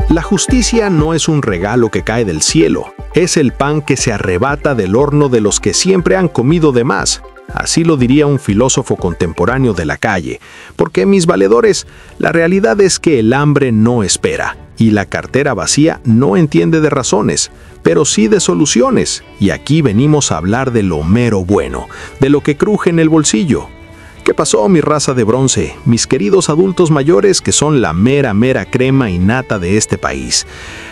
La justicia no es un regalo que cae del cielo, es el pan que se arrebata del horno de los que siempre han comido de más. Así lo diría un filósofo contemporáneo de la calle, porque mis valedores, la realidad es que el hambre no espera, y la cartera vacía no entiende de razones, pero sí de soluciones, y aquí venimos a hablar de lo mero bueno, de lo que cruje en el bolsillo. ¿Qué pasó, mi raza de bronce, mis queridos adultos mayores que son la mera crema y nata de este país?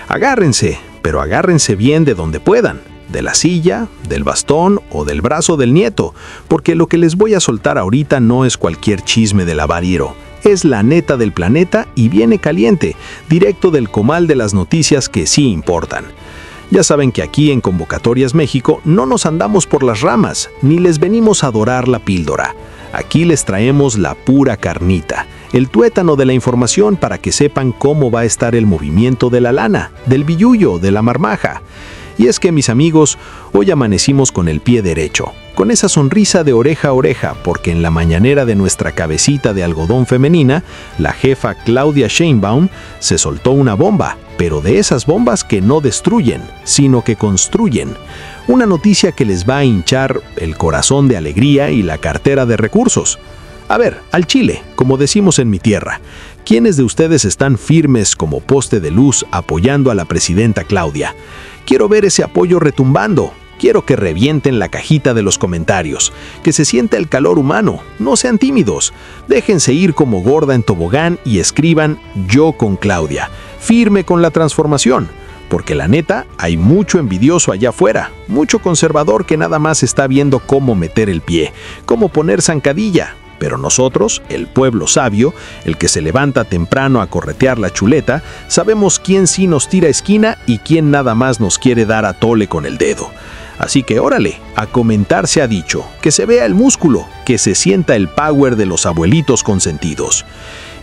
Agárrense, pero agárrense bien de donde puedan, de la silla, del bastón o del brazo del nieto, porque lo que les voy a soltar ahorita no es cualquier chisme del avariero. Es la neta del planeta y viene caliente, directo del comal de las noticias que sí importan. Ya saben que aquí en Convocatorias México no nos andamos por las ramas, ni les venimos a dorar la píldora. Aquí les traemos la pura carnita, el tuétano de la información para que sepan cómo va a estar el movimiento de la lana, del billullo, de la marmaja. Y es que, mis amigos, hoy amanecimos con el pie derecho, con esa sonrisa de oreja a oreja, porque en la mañanera de nuestra cabecita de algodón femenina, la jefa Claudia Sheinbaum se soltó una bomba, pero de esas bombas que no destruyen, sino que construyen. Una noticia que les va a hinchar el corazón de alegría y la cartera de recursos. A ver, al chile, como decimos en mi tierra, ¿quiénes de ustedes están firmes como poste de luz apoyando a la presidenta Claudia? Quiero ver ese apoyo retumbando. Quiero que revienten la cajita de los comentarios, que se sienta el calor humano, no sean tímidos, déjense ir como gorda en tobogán y escriban "Yo con Claudia", firme con la transformación, porque la neta hay mucho envidioso allá afuera, mucho conservador que nada más está viendo cómo meter el pie, cómo poner zancadilla. Pero nosotros, el pueblo sabio, el que se levanta temprano a corretear la chuleta, sabemos quién sí nos tira esquina y quién nada más nos quiere dar a tole con el dedo. Así que órale, a comentar se ha dicho, que se vea el músculo, que se sienta el power de los abuelitos consentidos.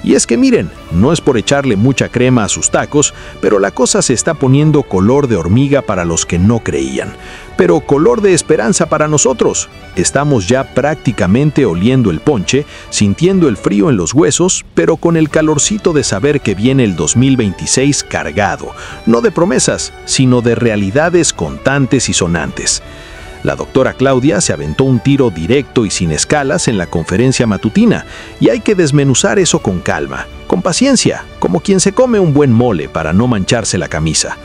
Y es que miren, no es por echarle mucha crema a sus tacos, pero la cosa se está poniendo color de hormiga para los que no creían, pero color de esperanza para nosotros. Estamos ya prácticamente oliendo el ponche, sintiendo el frío en los huesos, pero con el calorcito de saber que viene el 2026 cargado, no de promesas, sino de realidades contantes y sonantes. La doctora Claudia se aventó un tiro directo y sin escalas en la conferencia matutina, y hay que desmenuzar eso con calma, con paciencia, como quien se come un buen mole para no mancharse la camisa.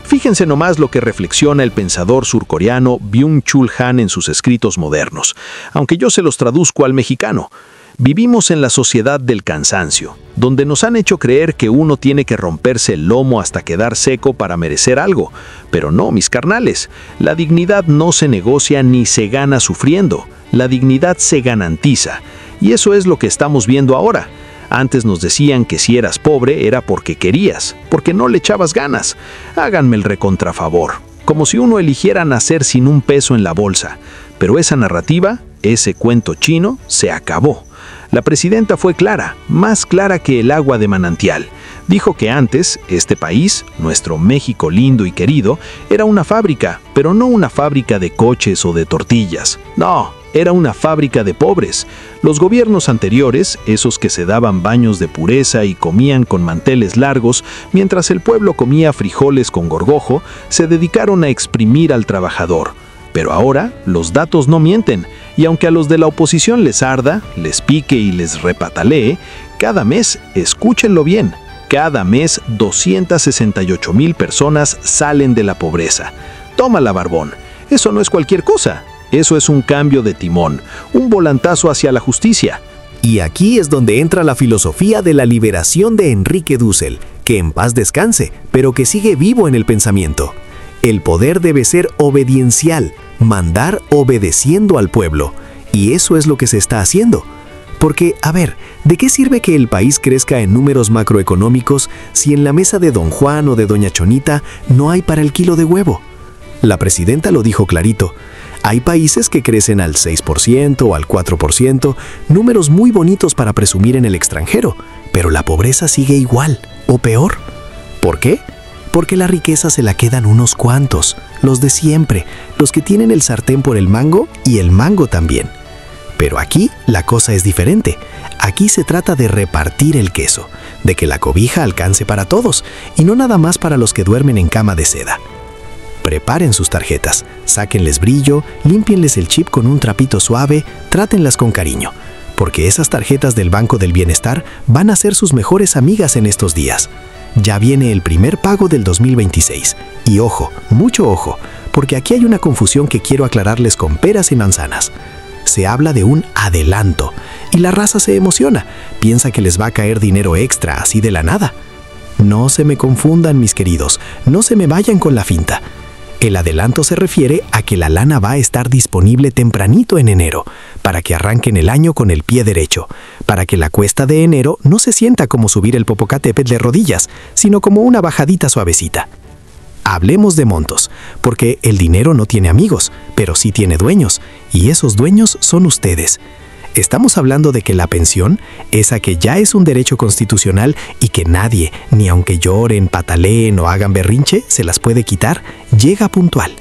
Fíjense nomás lo que reflexiona el pensador surcoreano Byung-Chul Han en sus escritos modernos, aunque yo se los traduzco al mexicano. Vivimos en la sociedad del cansancio, donde nos han hecho creer que uno tiene que romperse el lomo hasta quedar seco para merecer algo. Pero no, mis carnales, la dignidad no se negocia ni se gana sufriendo, la dignidad se garantiza. Y eso es lo que estamos viendo ahora. Antes nos decían que si eras pobre era porque querías, porque no le echabas ganas. Háganme el recontrafavor, como si uno eligiera nacer sin un peso en la bolsa. Pero esa narrativa, ese cuento chino, se acabó. La presidenta fue clara, más clara que el agua de manantial. Dijo que antes, este país, nuestro México lindo y querido, era una fábrica, pero no una fábrica de coches o de tortillas. No, era una fábrica de pobres. Los gobiernos anteriores, esos que se daban baños de pureza y comían con manteles largos, mientras el pueblo comía frijoles con gorgojo, se dedicaron a exprimir al trabajador. Pero ahora los datos no mienten, y aunque a los de la oposición les arda, les pique y les repatalee, cada mes, escúchenlo bien, cada mes 268,000 personas salen de la pobreza. Tómala, barbón, eso no es cualquier cosa, eso es un cambio de timón, un volantazo hacia la justicia. Y aquí es donde entra la filosofía de la liberación de Enrique Dussel, que en paz descanse, pero que sigue vivo en el pensamiento. El poder debe ser obediencial, mandar obedeciendo al pueblo, y eso es lo que se está haciendo. Porque, a ver, ¿de qué sirve que el país crezca en números macroeconómicos si en la mesa de don Juan o de doña Chonita no hay para el kilo de huevo? La presidenta lo dijo clarito. Hay países que crecen al 6% o al 4%, números muy bonitos para presumir en el extranjero, pero la pobreza sigue igual, o peor. ¿Por qué? Porque la riqueza se la quedan unos cuantos, los de siempre, los que tienen el sartén por el mango y el mango también. Pero aquí la cosa es diferente. Aquí se trata de repartir el queso, de que la cobija alcance para todos y no nada más para los que duermen en cama de seda. Preparen sus tarjetas, sáquenles brillo, límpienles el chip con un trapito suave, trátenlas con cariño, porque esas tarjetas del Banco del Bienestar van a ser sus mejores amigas en estos días. Ya viene el primer pago del 2026. Y ojo, mucho ojo, porque aquí hay una confusión que quiero aclararles con peras y manzanas. Se habla de un adelanto, y la raza se emociona, piensa que les va a caer dinero extra así de la nada. No se me confundan, mis queridos, no se me vayan con la finta. El adelanto se refiere a que la lana va a estar disponible tempranito en enero, para que arranquen el año con el pie derecho, para que la cuesta de enero no se sienta como subir el Popocatépetl de rodillas, sino como una bajadita suavecita. Hablemos de montos, porque el dinero no tiene amigos, pero sí tiene dueños, y esos dueños son ustedes. Estamos hablando de que la pensión, esa que ya es un derecho constitucional y que nadie, ni aunque lloren, pataleen o hagan berrinche, se las puede quitar, llega puntual.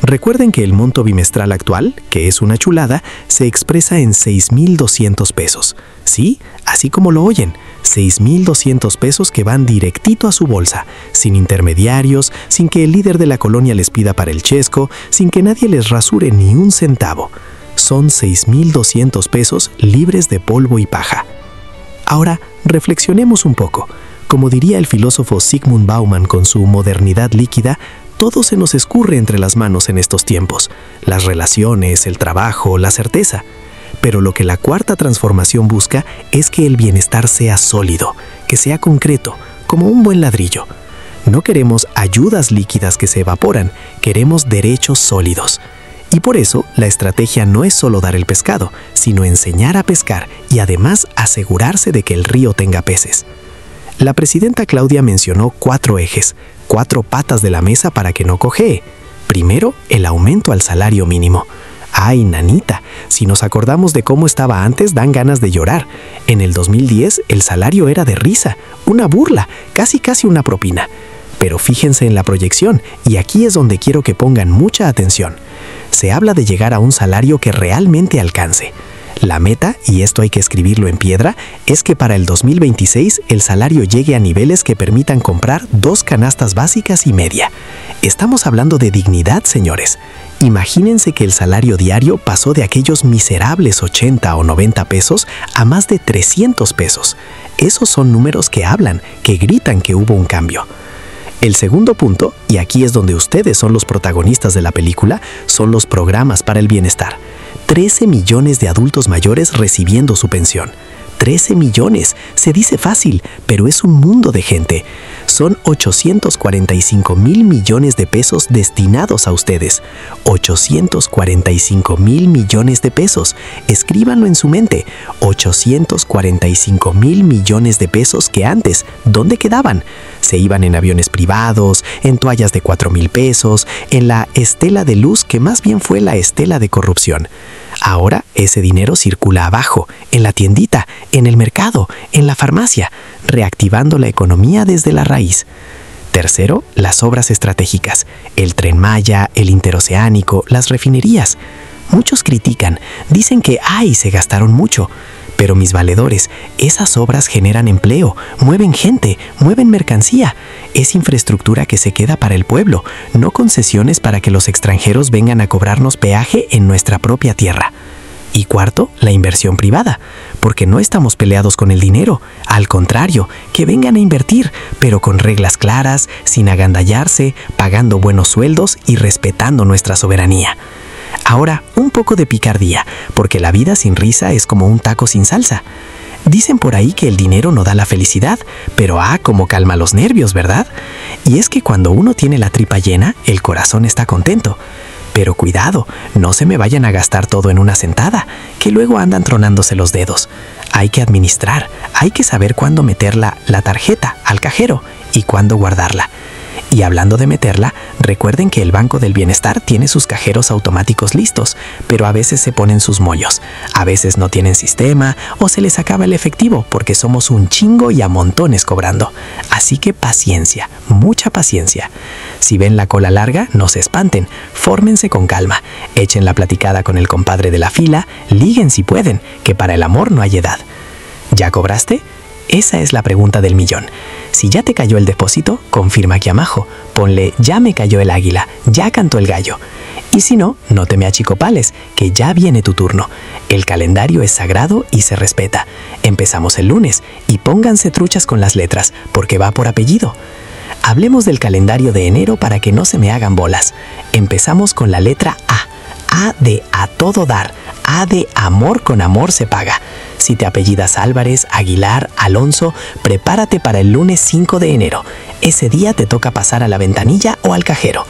Recuerden que el monto bimestral actual, que es una chulada, se expresa en 6,200 pesos. Sí, así como lo oyen, 6,200 pesos que van directito a su bolsa, sin intermediarios, sin que el líder de la colonia les pida para el chesco, sin que nadie les rasure ni un centavo. Son 6,200 pesos libres de polvo y paja. Ahora, reflexionemos un poco. Como diría el filósofo Zygmunt Bauman con su modernidad líquida, todo se nos escurre entre las manos en estos tiempos. Las relaciones, el trabajo, la certeza. Pero lo que la cuarta transformación busca es que el bienestar sea sólido, que sea concreto, como un buen ladrillo. No queremos ayudas líquidas que se evaporan, queremos derechos sólidos. Y por eso, la estrategia no es solo dar el pescado, sino enseñar a pescar y además asegurarse de que el río tenga peces. La presidenta Claudia mencionó 4 ejes, 4 patas de la mesa para que no cojee. Primero, el aumento al salario mínimo. ¡Ay, nanita! Si nos acordamos de cómo estaba antes, dan ganas de llorar. En el 2010, el salario era de risa, una burla, casi una propina. Pero fíjense en la proyección, y aquí es donde quiero que pongan mucha atención. Se habla de llegar a un salario que realmente alcance. La meta, y esto hay que escribirlo en piedra, es que para el 2026 el salario llegue a niveles que permitan comprar 2 canastas básicas y media. Estamos hablando de dignidad, señores. Imagínense que el salario diario pasó de aquellos miserables 80 o 90 pesos a más de 300 pesos. Esos son números que hablan, que gritan que hubo un cambio. El segundo punto, y aquí es donde ustedes son los protagonistas de la película, son los programas para el bienestar. 13 millones de adultos mayores recibiendo su pensión. 13 millones, se dice fácil, pero es un mundo de gente. Son 845,000 millones de pesos destinados a ustedes. 845,000 millones de pesos. Escríbanlo en su mente. 845,000 millones de pesos que antes, ¿dónde quedaban? Se iban en aviones privados, en toallas de 4,000 pesos, en la estela de luz que más bien fue la estela de corrupción. Ahora ese dinero circula abajo, en la tiendita, en el mercado, en la farmacia, reactivando la economía desde la raíz. Tercero, las obras estratégicas, el Tren Maya, el interoceánico, las refinerías. Muchos critican, dicen que se gastaron mucho. Pero mis valedores, esas obras generan empleo, mueven gente, mueven mercancía. Es infraestructura que se queda para el pueblo, no concesiones para que los extranjeros vengan a cobrarnos peaje en nuestra propia tierra. Y cuarto, la inversión privada, porque no estamos peleados con el dinero. Al contrario, que vengan a invertir, pero con reglas claras, sin agandallarse, pagando buenos sueldos y respetando nuestra soberanía. Ahora, un poco de picardía, porque la vida sin risa es como un taco sin salsa. Dicen por ahí que el dinero no da la felicidad, pero como calma los nervios, ¿verdad? Y es que cuando uno tiene la tripa llena, el corazón está contento. Pero cuidado, no se me vayan a gastar todo en una sentada, que luego andan tronándose los dedos. Hay que administrar, hay que saber cuándo meter la tarjeta al cajero y cuándo guardarla. Y hablando de meterla, recuerden que el Banco del Bienestar tiene sus cajeros automáticos listos, pero a veces se ponen sus mollos, a veces no tienen sistema o se les acaba el efectivo porque somos un chingo y a montones cobrando. Así que paciencia, mucha paciencia. Si ven la cola larga, no se espanten, fórmense con calma, echen la platicada con el compadre de la fila, liguen si pueden, que para el amor no hay edad. ¿Ya cobraste? Esa es la pregunta del millón. Si ya te cayó el depósito, confirma aquí abajo. Ponle ya me cayó el águila, ya cantó el gallo. Y si no, no te me achicopales, que ya viene tu turno. El calendario es sagrado y se respeta. Empezamos el lunes y pónganse truchas con las letras, porque va por apellido. Hablemos del calendario de enero para que no se me hagan bolas. Empezamos con la letra A. A de a todo dar. A de amor con amor se paga. Si te apellidas Álvarez, Aguilar, Alonso, prepárate para el lunes 5 de enero. Ese día te toca pasar a la ventanilla o al cajero.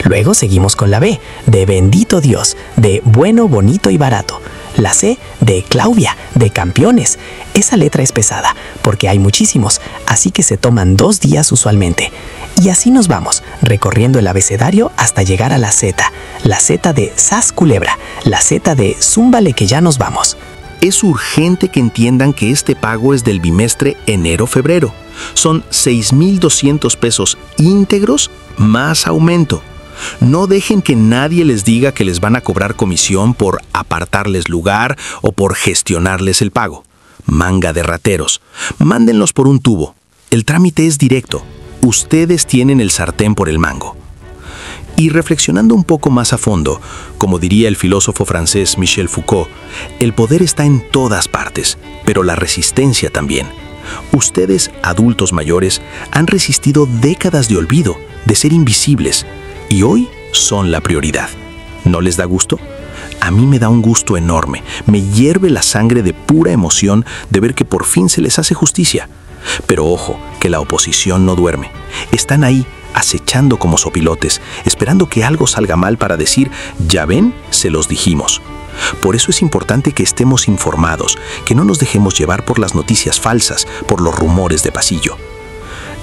Luego seguimos con la B, de bendito Dios, de bueno, bonito y barato. La C, de Claudia, de campeones. Esa letra es pesada, porque hay muchísimos, así que se toman 2 días usualmente. Y así nos vamos, recorriendo el abecedario hasta llegar a la Z. La Z de Sas Culebra, la Z de Zúmbale que ya nos vamos. Es urgente que entiendan que este pago es del bimestre enero-febrero. Son 6,200 pesos íntegros más aumento. No dejen que nadie les diga que les van a cobrar comisión por apartarles lugar o por gestionarles el pago. Manga de rateros. Mándenlos por un tubo. El trámite es directo. Ustedes tienen el sartén por el mango. Y reflexionando un poco más a fondo, como diría el filósofo francés Michel Foucault, el poder está en todas partes, pero la resistencia también. Ustedes, adultos mayores, han resistido décadas de olvido, de ser invisibles, y hoy son la prioridad. ¿No les da gusto? A mí me da un gusto enorme, me hierve la sangre de pura emoción de ver que por fin se les hace justicia. Pero ojo, que la oposición no duerme. Están ahí, acechando como sopilotes, esperando que algo salga mal para decir, ya ven, se los dijimos. Por eso es importante que estemos informados, que no nos dejemos llevar por las noticias falsas, por los rumores de pasillo.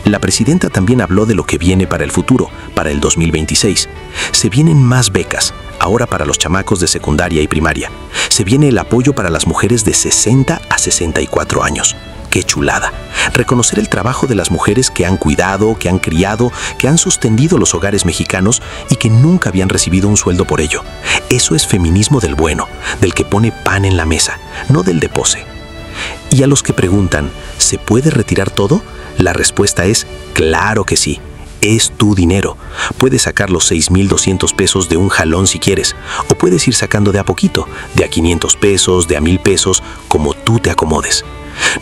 La presidenta también habló de lo que viene para el futuro, para el 2026. Se vienen más becas, ahora para los chamacos de secundaria y primaria. Se viene el apoyo para las mujeres de 60 a 64 años. ¡Qué chulada! Reconocer el trabajo de las mujeres que han cuidado, que han criado, que han sostenido los hogares mexicanos y que nunca habían recibido un sueldo por ello. Eso es feminismo del bueno, del que pone pan en la mesa, no del de pose. Y a los que preguntan, ¿se puede retirar todo? La respuesta es, claro que sí. Es tu dinero. Puedes sacar los 6,200 pesos de un jalón si quieres, o puedes ir sacando de a poquito, de a 500 pesos, de a 1,000 pesos, como tú te acomodes.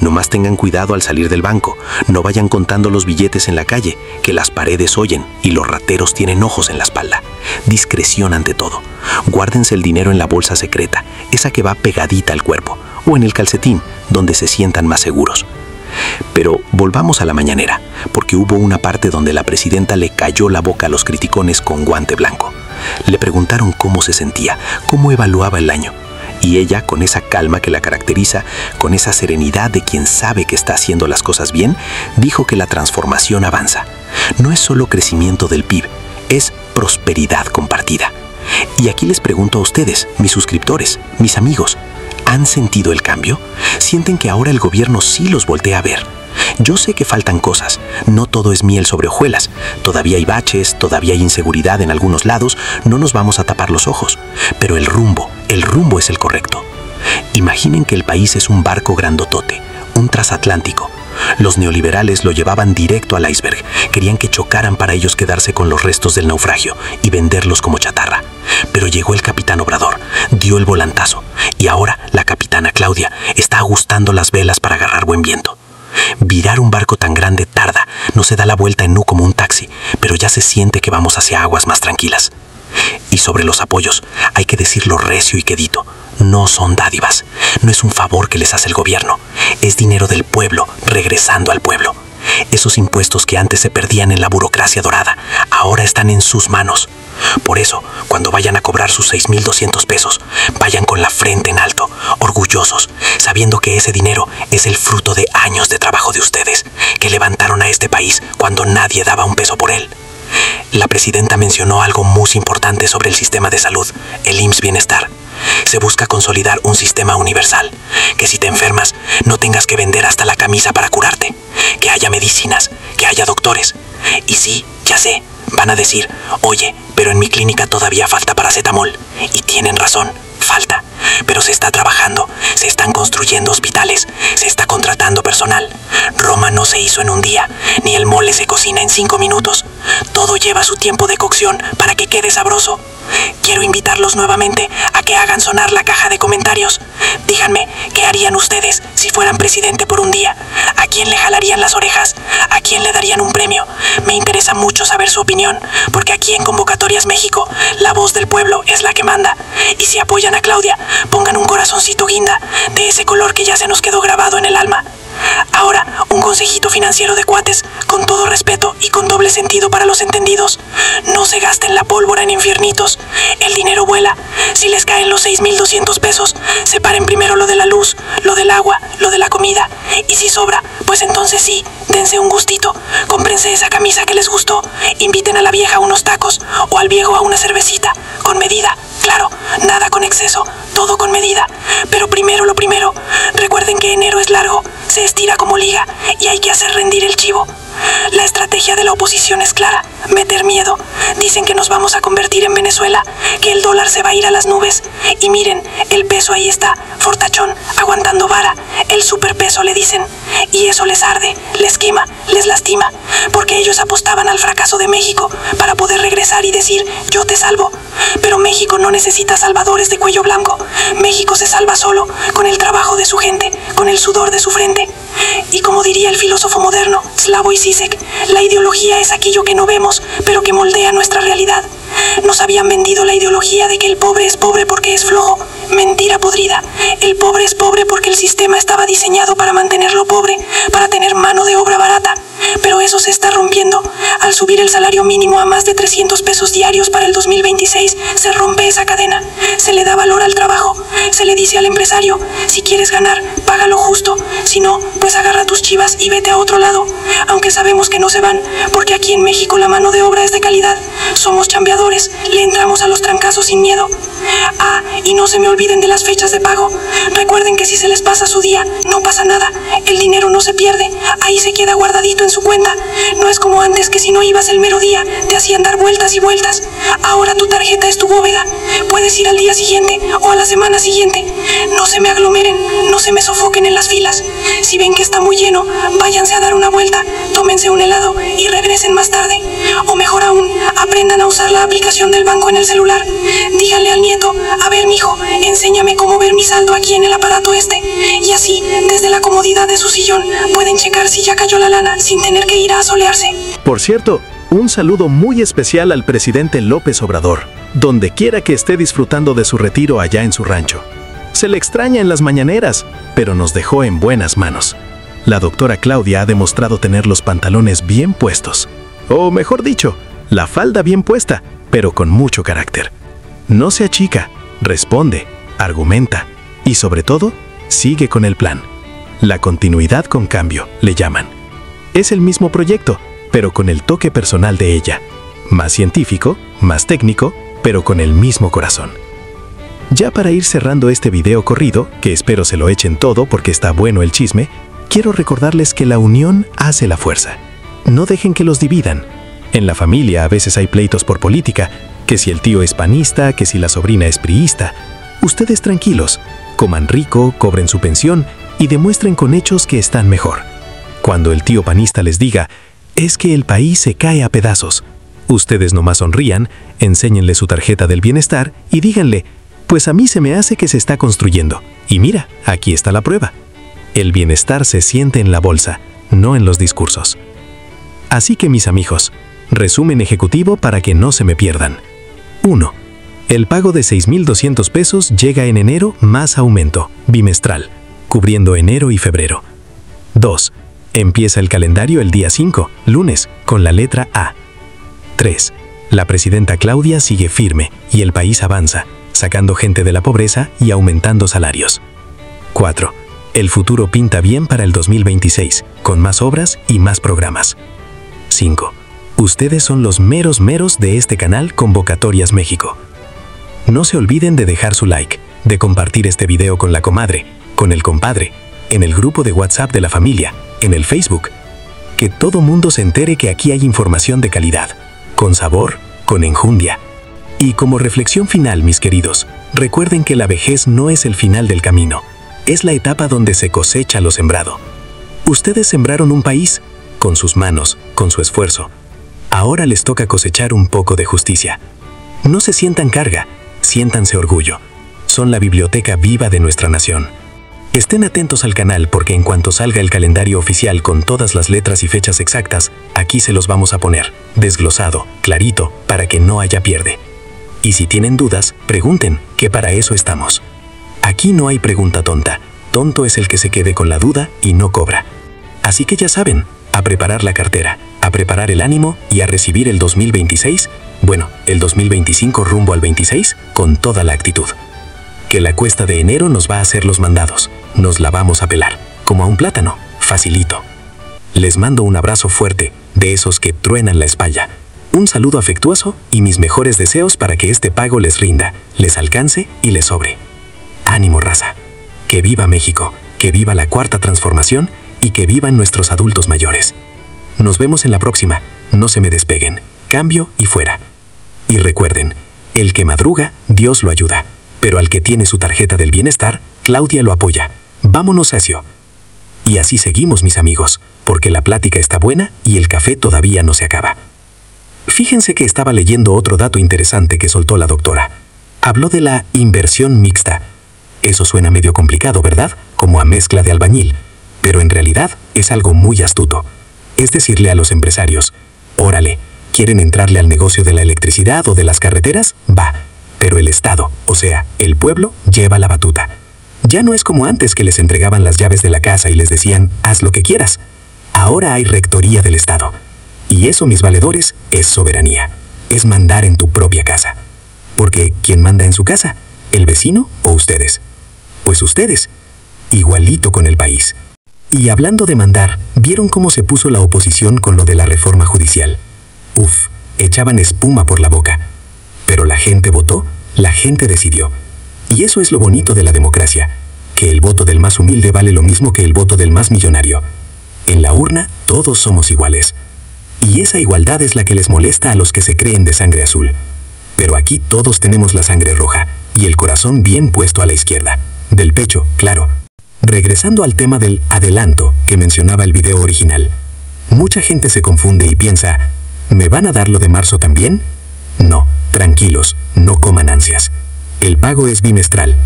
Nomás tengan cuidado al salir del banco, no vayan contando los billetes en la calle, que las paredes oyen y los rateros tienen ojos en la espalda. Discreción ante todo. Guárdense el dinero en la bolsa secreta, esa que va pegadita al cuerpo, o en el calcetín, donde se sientan más seguros. Pero volvamos a la mañanera, porque hubo una parte donde la presidenta le cayó la boca a los criticones con guante blanco. Le preguntaron cómo se sentía, cómo evaluaba el año. Y ella, con esa calma que la caracteriza, con esa serenidad de quien sabe que está haciendo las cosas bien, dijo que la transformación avanza. No es solo crecimiento del PIB, es prosperidad compartida. Y aquí les pregunto a ustedes, mis suscriptores, mis amigos, ¿han sentido el cambio? ¿Sienten que ahora el gobierno sí los voltea a ver? Yo sé que faltan cosas, no todo es miel sobre hojuelas, todavía hay baches, todavía hay inseguridad en algunos lados, no nos vamos a tapar los ojos, pero el rumbo es el correcto. Imaginen que el país es un barco grandotote, un transatlántico. Los neoliberales lo llevaban directo al iceberg, querían que chocaran para ellos quedarse con los restos del naufragio y venderlos como chatarra. Pero llegó el capitán Obrador, dio el volantazo, y ahora la capitana Claudia está ajustando las velas para agarrar buen viento. Virar un barco tan grande tarda, no se da la vuelta en U como un taxi, pero ya se siente que vamos hacia aguas más tranquilas. Y sobre los apoyos, hay que decirlo recio y quedito, no son dádivas, no es un favor que les hace el gobierno, es dinero del pueblo regresando al pueblo. Esos impuestos que antes se perdían en la burocracia dorada, ahora están en sus manos. Por eso, cuando vayan a cobrar sus 6,200 pesos, vayan con la frente en alto, orgullosos, sabiendo que ese dinero es el fruto de años de trabajo de ustedes, que levantaron a este país cuando nadie daba un peso por él. La presidenta mencionó algo muy importante sobre el sistema de salud, el IMSS Bienestar. Se busca consolidar un sistema universal, que si te enfermas no tengas que vender hasta la camisa para curarte, que haya medicinas, que haya doctores. Y sí, ya sé, van a decir, oye, pero en mi clínica todavía falta paracetamol. Y tienen razón, falta, pero se está trabajando, se están construyendo hospitales, se está contratando personal. Roma no se hizo en un día, ni el mole se cocina en 5 minutos. Todo lleva su tiempo de cocción para que quede sabroso. Quiero invitarlos nuevamente a que hagan sonar la caja de comentarios. Díganme, ¿qué harían ustedes si fueran presidente por un día? ¿A quién le jalarían las orejas? ¿A quién le darían un premio? Me interesa mucho saber su opinión, porque aquí en Convocatorias México, la voz del pueblo es la que manda. Y si apoyan a Claudia, pongan un corazoncito guinda, de ese color que ya se nos quedó grabado en el alma. Ahora, un consejito financiero de cuates, con todo respeto y con doble sentido para los entendidos. No se gasten la pólvora en infiernitos. El dinero vuela. Si les caen los 6,200 pesos, separen primero lo de la luz, lo del agua, lo de la comida. Y si sobra, pues entonces sí, dense un gustito. Cómprense esa camisa que les gustó. Inviten a la vieja a unos tacos o al viejo a una cervecita. Con medida, claro, nada con exceso, todo con medida. Pero primero lo primero, recuerden que enero es largo, se estira como liga y hay que hacer rendir el chivo. La estrategia de la oposición es clara, meter miedo. Dicen que nos vamos a convertir en Venezuela, que el dólar se va a ir a las nubes. Y miren, el peso ahí está, fortachón, aguantando vara. El superpeso le dicen. Y eso les arde, les quema, les lastima, porque ellos apostaban al fracaso de México para poder regresar y decir, yo te salvo. Pero México no necesita salvadores de cuello blanco. México se salva solo, con el trabajo de su gente, con el sudor de su frente. Y como diría el filósofo moderno, Slavoj Žižek, la ideología es aquello que no vemos, pero que moldea nuestra realidad. Nos habían vendido la ideología de que el pobre es pobre porque es flojo. Mentira podrida. El pobre es pobre porque el sistema estaba diseñado para mantenerlo pobre, para tener mano de obra barata. Pero eso se está rompiendo. Al subir el salario mínimo a más de 300 pesos diarios para el 2026, se rompe esa cadena. Se le da valor al trabajo. Se le dice al empresario, si quieres ganar, paga lo justo. Si no, pues agarra tus chivas y vete a otro lado. Aunque sabemos que no se van, porque aquí en México la mano de obra es de calidad. Somos chambeadores, le entramos a los trancazos sin miedo. Ah, y no se me olviden de las fechas de pago. Recuerden que si se les pasa su día, no pasa nada. El dinero no se pierde, ahí se queda guardadito en su cuenta. No es como antes que si no ibas el mero día, te hacían dar vueltas y vueltas. Ahora tu tarjeta es tu bóveda. Puedes ir al día siguiente o a la semana siguiente. No se me aglomeren, no se me sofoquen en las filas. Si ven que está muy lleno, váyanse a dar una vuelta, tómense un helado y regresen más tarde. O mejor aún, aprendan a usar la aplicación del banco en el celular. Díganle al nieto, a ver mijo, enséñame cómo ver mi saldo aquí en el aparato este. Y así, desde la comodidad de su sillón, pueden checar si ya cayó la lana sin tener que ir a asolearse. Por cierto, un saludo muy especial al presidente López Obrador, donde quiera que esté disfrutando de su retiro allá en su rancho. Se le extraña en las mañaneras, pero nos dejó en buenas manos. La doctora Claudia ha demostrado tener los pantalones bien puestos. O mejor dicho, la falda bien puesta, pero con mucho carácter. No se achica, responde, argumenta y sobre todo, sigue con el plan. La continuidad con cambio, le llaman. Es el mismo proyecto, pero con el toque personal de ella. Más científico, más técnico, pero con el mismo corazón. Ya para ir cerrando este video corrido, que espero se lo echen todo porque está bueno el chisme, quiero recordarles que la unión hace la fuerza. No dejen que los dividan. En la familia a veces hay pleitos por política, que si el tío es panista, que si la sobrina es priista. Ustedes tranquilos, coman rico, cobren su pensión y demuestren con hechos que están mejor. Cuando el tío panista les diga, es que el país se cae a pedazos, ustedes nomás sonrían, enséñenle su tarjeta del bienestar y díganle, pues a mí se me hace que se está construyendo. Y mira, aquí está la prueba. El bienestar se siente en la bolsa, no en los discursos. Así que mis amigos, resumen ejecutivo para que no se me pierdan. 1. El pago de 6,200 pesos llega en enero más aumento, bimestral, cubriendo enero y febrero. 2. Empieza el calendario el día 5, lunes, con la letra A. 3. La presidenta Claudia sigue firme y el país avanza, sacando gente de la pobreza y aumentando salarios. 4. El futuro pinta bien para el 2026, con más obras y más programas. 5. Ustedes son los meros meros de este canal Convocatorias México. No se olviden de dejar su like, de compartir este video con la comadre, con el compadre, en el grupo de WhatsApp de la familia, en el Facebook. Que todo mundo se entere que aquí hay información de calidad, con sabor, con enjundia. Y como reflexión final, mis queridos, recuerden que la vejez no es el final del camino, es la etapa donde se cosecha lo sembrado. Ustedes sembraron un país, con sus manos, con su esfuerzo. Ahora les toca cosechar un poco de justicia. No se sientan carga, siéntanse orgullo. Son la biblioteca viva de nuestra nación. Estén atentos al canal porque en cuanto salga el calendario oficial con todas las letras y fechas exactas, aquí se los vamos a poner, desglosado, clarito, para que no haya pierde. Y si tienen dudas, pregunten, que para eso estamos. Aquí no hay pregunta tonta, tonto es el que se quede con la duda y no cobra. Así que ya saben, a preparar la cartera, a preparar el ánimo y a recibir el 2026, bueno, el 2025 rumbo al 26, con toda la actitud. Que la cuesta de enero nos va a hacer los mandados, nos la vamos a pelar, como a un plátano, facilito. Les mando un abrazo fuerte, de esos que truenan la espalda. Un saludo afectuoso y mis mejores deseos para que este pago les rinda, les alcance y les sobre. Ánimo, raza. Que viva México, que viva la cuarta transformación y que vivan nuestros adultos mayores. Nos vemos en la próxima, no se me despeguen, cambio y fuera. Y recuerden, el que madruga, Dios lo ayuda, pero al que tiene su tarjeta del bienestar, Claudia lo apoya. Vámonos, socio. Y así seguimos, mis amigos, porque la plática está buena y el café todavía no se acaba. Fíjense que estaba leyendo otro dato interesante que soltó la doctora. Habló de la inversión mixta. Eso suena medio complicado, ¿verdad? Como a mezcla de albañil. Pero en realidad es algo muy astuto. Es decirle a los empresarios, órale, ¿quieren entrarle al negocio de la electricidad o de las carreteras? Va. Pero el Estado, o sea, el pueblo, lleva la batuta. Ya no es como antes que les entregaban las llaves de la casa y les decían, haz lo que quieras. Ahora hay rectoría del Estado. Y eso, mis valedores, es soberanía. Es mandar en tu propia casa. Porque, ¿quién manda en su casa? ¿El vecino o ustedes? Pues ustedes. Igualito con el país. Y hablando de mandar, ¿vieron cómo se puso la oposición con lo de la reforma judicial? Uf, echaban espuma por la boca. Pero la gente votó, la gente decidió. Y eso es lo bonito de la democracia, que el voto del más humilde vale lo mismo que el voto del más millonario. En la urna, todos somos iguales. Y esa igualdad es la que les molesta a los que se creen de sangre azul. Pero aquí todos tenemos la sangre roja, y el corazón bien puesto a la izquierda. Del pecho, claro. Regresando al tema del adelanto que mencionaba el video original. Mucha gente se confunde y piensa, ¿me van a dar lo de marzo también? No, tranquilos, no coman ansias. El pago es bimestral.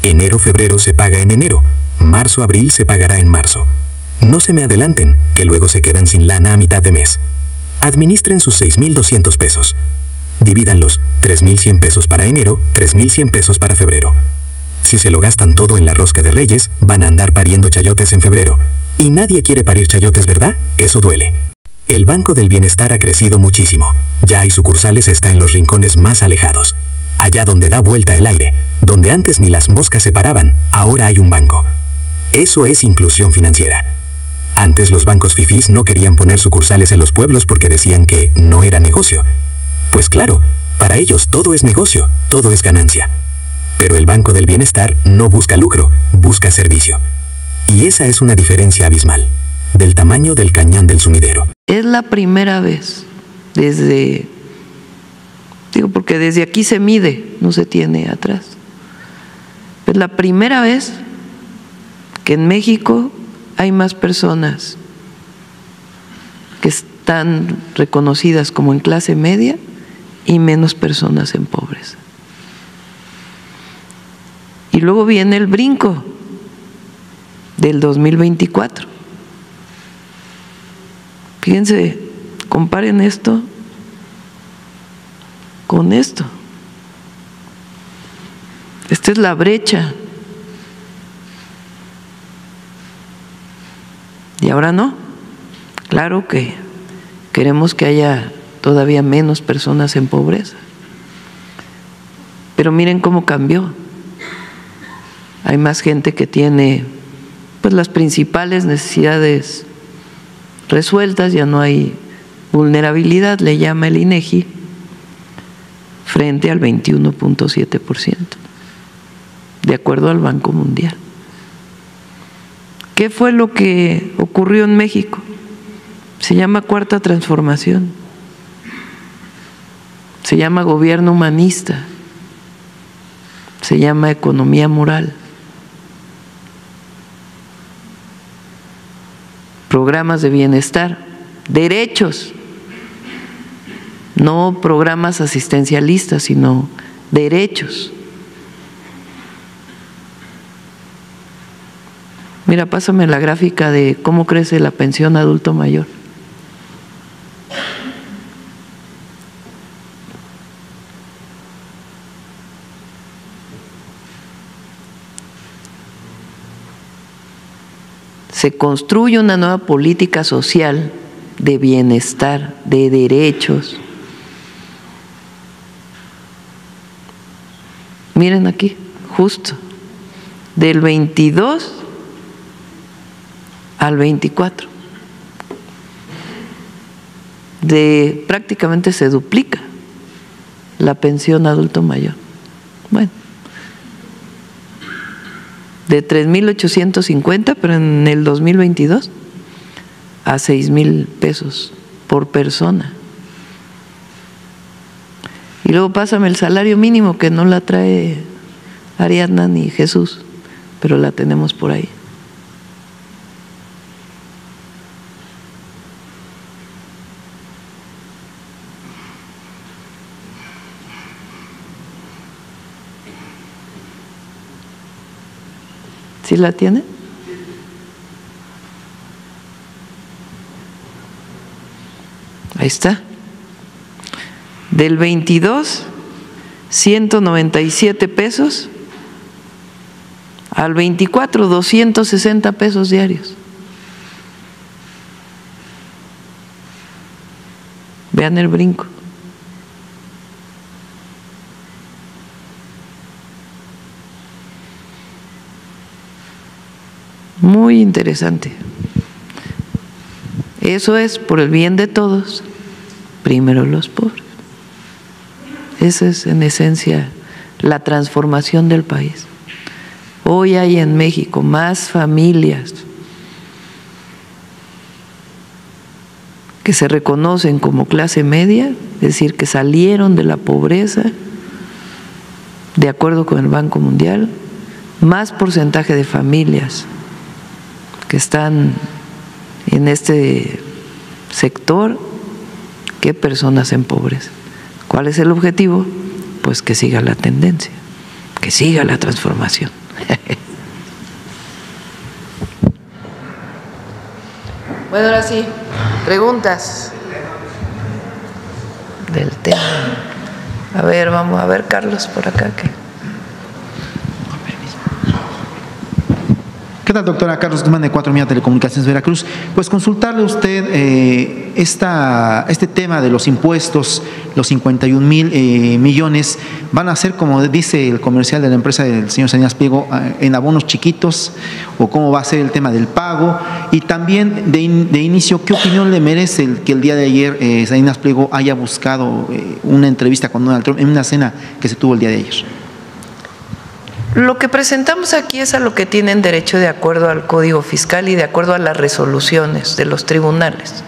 Enero-febrero se paga en enero. Marzo-abril se pagará en marzo. No se me adelanten, que luego se quedan sin lana a mitad de mes. Administren sus 6,200 pesos. Divídanlos, 3,100 pesos para enero, 3,100 pesos para febrero. Si se lo gastan todo en la rosca de Reyes, van a andar pariendo chayotes en febrero. Y nadie quiere parir chayotes, ¿verdad? Eso duele. El Banco del Bienestar ha crecido muchísimo. Ya hay sucursales hasta en los rincones más alejados. Allá donde da vuelta el aire, donde antes ni las moscas se paraban, ahora hay un banco. Eso es inclusión financiera. Antes los bancos fifís no querían poner sucursales en los pueblos porque decían que no era negocio. Pues claro, para ellos todo es negocio, todo es ganancia. Pero el Banco del Bienestar no busca lucro, busca servicio. Y esa es una diferencia abismal, del tamaño del cañón del sumidero. Es la primera vez porque desde aquí se mide, no se tiene atrás. Es la primera vez que en México hay más personas que están reconocidas como en clase media y menos personas en pobreza. Y luego viene el brinco del 2024. Fíjense, comparen esto con esto. Esta es la brecha. Y ahora no. Claro que queremos que haya todavía menos personas en pobreza. Pero miren cómo cambió. Hay más gente que tiene pues las principales necesidades resueltas, ya no hay vulnerabilidad, le llama el INEGI, frente al 21.7%, de acuerdo al Banco Mundial. ¿Qué fue lo que ocurrió en México? Se llama Cuarta Transformación, se llama gobierno humanista, se llama economía moral, programas de bienestar, derechos, no programas asistencialistas, sino derechos. Mira, pásame la gráfica de cómo crece la pensión adulto mayor. Se construye una nueva política social de bienestar, de derechos. Miren aquí, justo, del 22 al 24, prácticamente se duplica la pensión adulto mayor. Bueno, de 3,850, pero en el 2022 a 6,000 pesos por persona. Y luego pásame el salario mínimo, que no la trae Ariadna ni Jesús, pero la tenemos por ahí. ¿Sí la tiene? Ahí está. Del 22, 197 pesos, al 24, 260 pesos diarios. Vean el brinco. Muy interesante. Eso es por el bien de todos, primero los pobres. Esa es en esencia la transformación del país. Hoy hay en México más familias que se reconocen como clase media, es decir, que salieron de la pobreza, de acuerdo con el Banco Mundial, más porcentaje de familias que están en este sector que personas en pobreza. ¿Cuál es el objetivo? Pues que siga la tendencia, que siga la transformación. Bueno, ahora sí, preguntas del tema. A ver, vamos a ver, Carlos, por acá. ¿Qué tal, doctora? Carlos Guzmán, de 4 Mía Telecomunicaciones Veracruz. Pues consultarle a usted este tema de los impuestos, los 51,000 millones, ¿van a ser, como dice el comercial de la empresa del señor Salinas Pliego, en abonos chiquitos? ¿O cómo va a ser el tema del pago? Y también, de inicio, ¿qué opinión le merece que el día de ayer Salinas Pliego haya buscado una entrevista con Donald Trump en una cena que se tuvo el día de ayer? Lo que presentamos aquí es a lo que tienen derecho de acuerdo al Código Fiscal y de acuerdo a las resoluciones de los tribunales.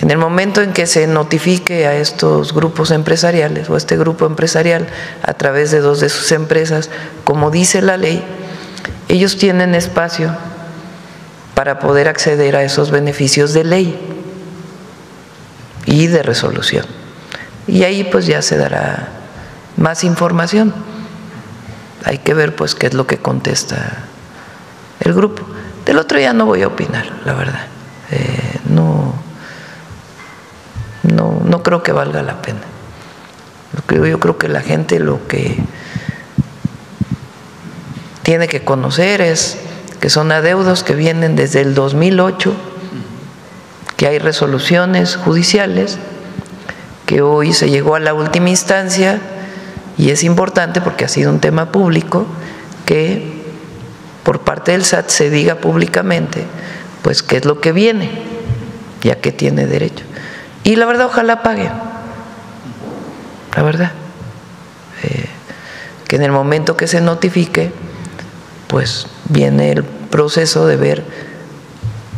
En el momento en que se notifique a estos grupos empresariales o a este grupo empresarial a través de 2 de sus empresas, como dice la ley, ellos tienen espacio para poder acceder a esos beneficios de ley y de resolución. Y ahí pues ya se dará más información. Hay que ver pues qué es lo que contesta el grupo. Del otro ya no voy a opinar, la verdad. No creo que valga la pena. Yo creo que la gente lo que tiene que conocer es que son adeudos que vienen desde el 2008, que hay resoluciones judiciales, que hoy se llegó a la última instancia. Y es importante porque ha sido un tema público que por parte del SAT se diga públicamente pues qué es lo que viene y a qué tiene derecho. Y la verdad, ojalá paguen, la verdad, que en el momento que se notifique, pues viene el proceso de ver,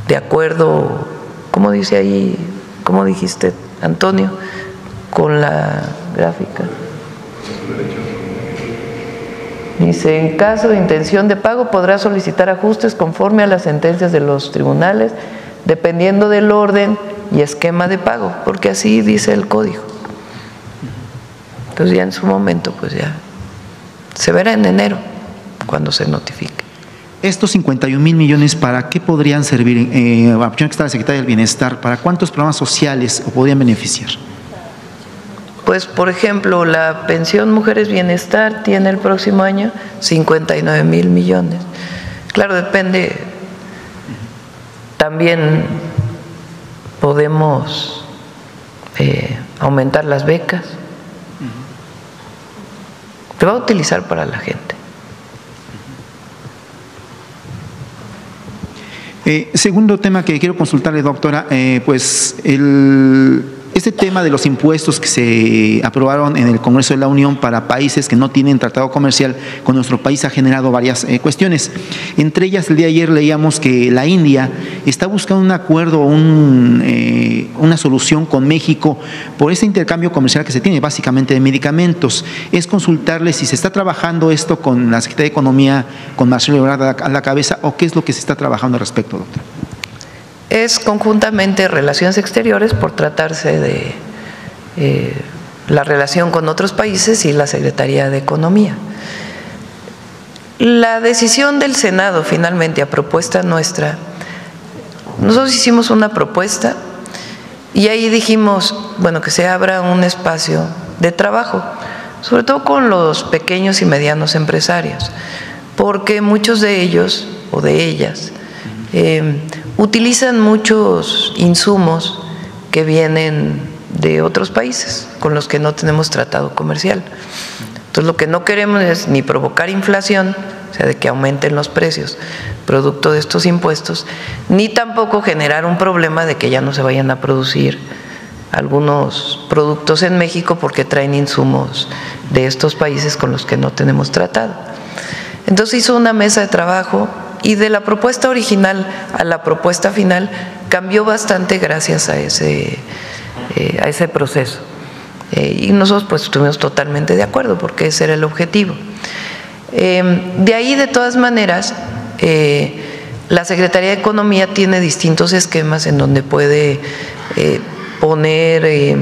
de acuerdo, ¿cómo dice ahí, cómo dijiste, Antonio, con la gráfica? Dice, en caso de intención de pago podrá solicitar ajustes conforme a las sentencias de los tribunales, dependiendo del orden y esquema de pago, porque así dice el código. Entonces ya en su momento, pues ya se verá en enero, cuando se notifique. Estos 51,000 millones, ¿para qué podrían servir? Aprovechando que está la Secretaría del Bienestar, ¿para cuántos programas sociales podrían beneficiar? Pues, por ejemplo, la pensión Mujeres Bienestar tiene el próximo año 59,000 millones. Claro, depende. También podemos aumentar las becas. Se va a utilizar para la gente. Segundo tema que quiero consultarle, doctora, pues este tema de los impuestos que se aprobaron en el Congreso de la Unión para países que no tienen tratado comercial con nuestro país ha generado varias cuestiones. Entre ellas, el día de ayer leíamos que la India está buscando un acuerdo, una solución con México por ese intercambio comercial que se tiene, básicamente de medicamentos. Es consultarle si se está trabajando esto con la Secretaría de Economía, con Marcelo Ebrard a la cabeza, o qué es lo que se está trabajando al respecto, doctor. Es conjuntamente Relaciones Exteriores, por tratarse de la relación con otros países, y la Secretaría de Economía. La decisión del Senado, finalmente, a propuesta nuestra, nosotros hicimos una propuesta y ahí dijimos, bueno, que se abra un espacio de trabajo, sobre todo con los pequeños y medianos empresarios, porque muchos de ellos o de ellas utilizan muchos insumos que vienen de otros países con los que no tenemos tratado comercial. Entonces, lo que no queremos es ni provocar inflación, o sea, de que aumenten los precios producto de estos impuestos, ni tampoco generar un problema de que ya no se vayan a producir algunos productos en México porque traen insumos de estos países con los que no tenemos tratado. Entonces hizo una mesa de trabajo y de la propuesta original a la propuesta final cambió bastante gracias a ese proceso. Y nosotros pues estuvimos totalmente de acuerdo porque ese era el objetivo. De ahí, de todas maneras, la Secretaría de Economía tiene distintos esquemas en donde puede poner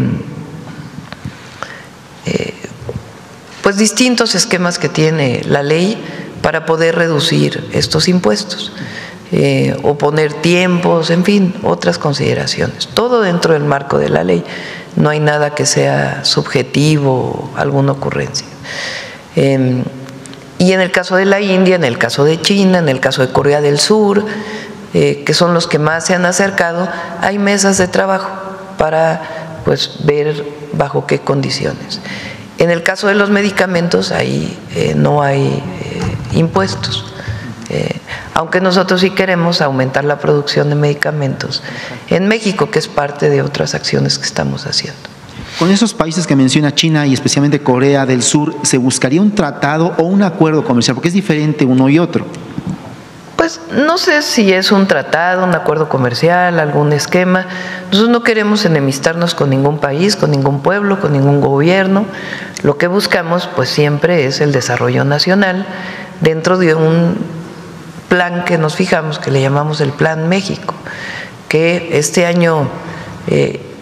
pues distintos esquemas que tiene la ley para poder reducir estos impuestos, o poner tiempos, en fin, otras consideraciones. Todo dentro del marco de la ley. No hay nada que sea subjetivo, alguna ocurrencia. Y en el caso de la India, en el caso de China, en el caso de Corea del Sur, que son los que más se han acercado, hay mesas de trabajo para pues ver bajo qué condiciones. En el caso de los medicamentos, ahí no hay impuestos, aunque nosotros sí queremos aumentar la producción de medicamentos en México, que es parte de otras acciones que estamos haciendo. Con esos países que menciona, China y especialmente Corea del Sur, ¿se buscaría un tratado o un acuerdo comercial? Porque es diferente uno y otro. Pues no sé si es un tratado, un acuerdo comercial, algún esquema. Nosotros no queremos enemistarnos con ningún país, con ningún pueblo, con ningún gobierno. Lo que buscamos pues siempre es el desarrollo nacional dentro de un plan que nos fijamos, que le llamamos el Plan México, que este año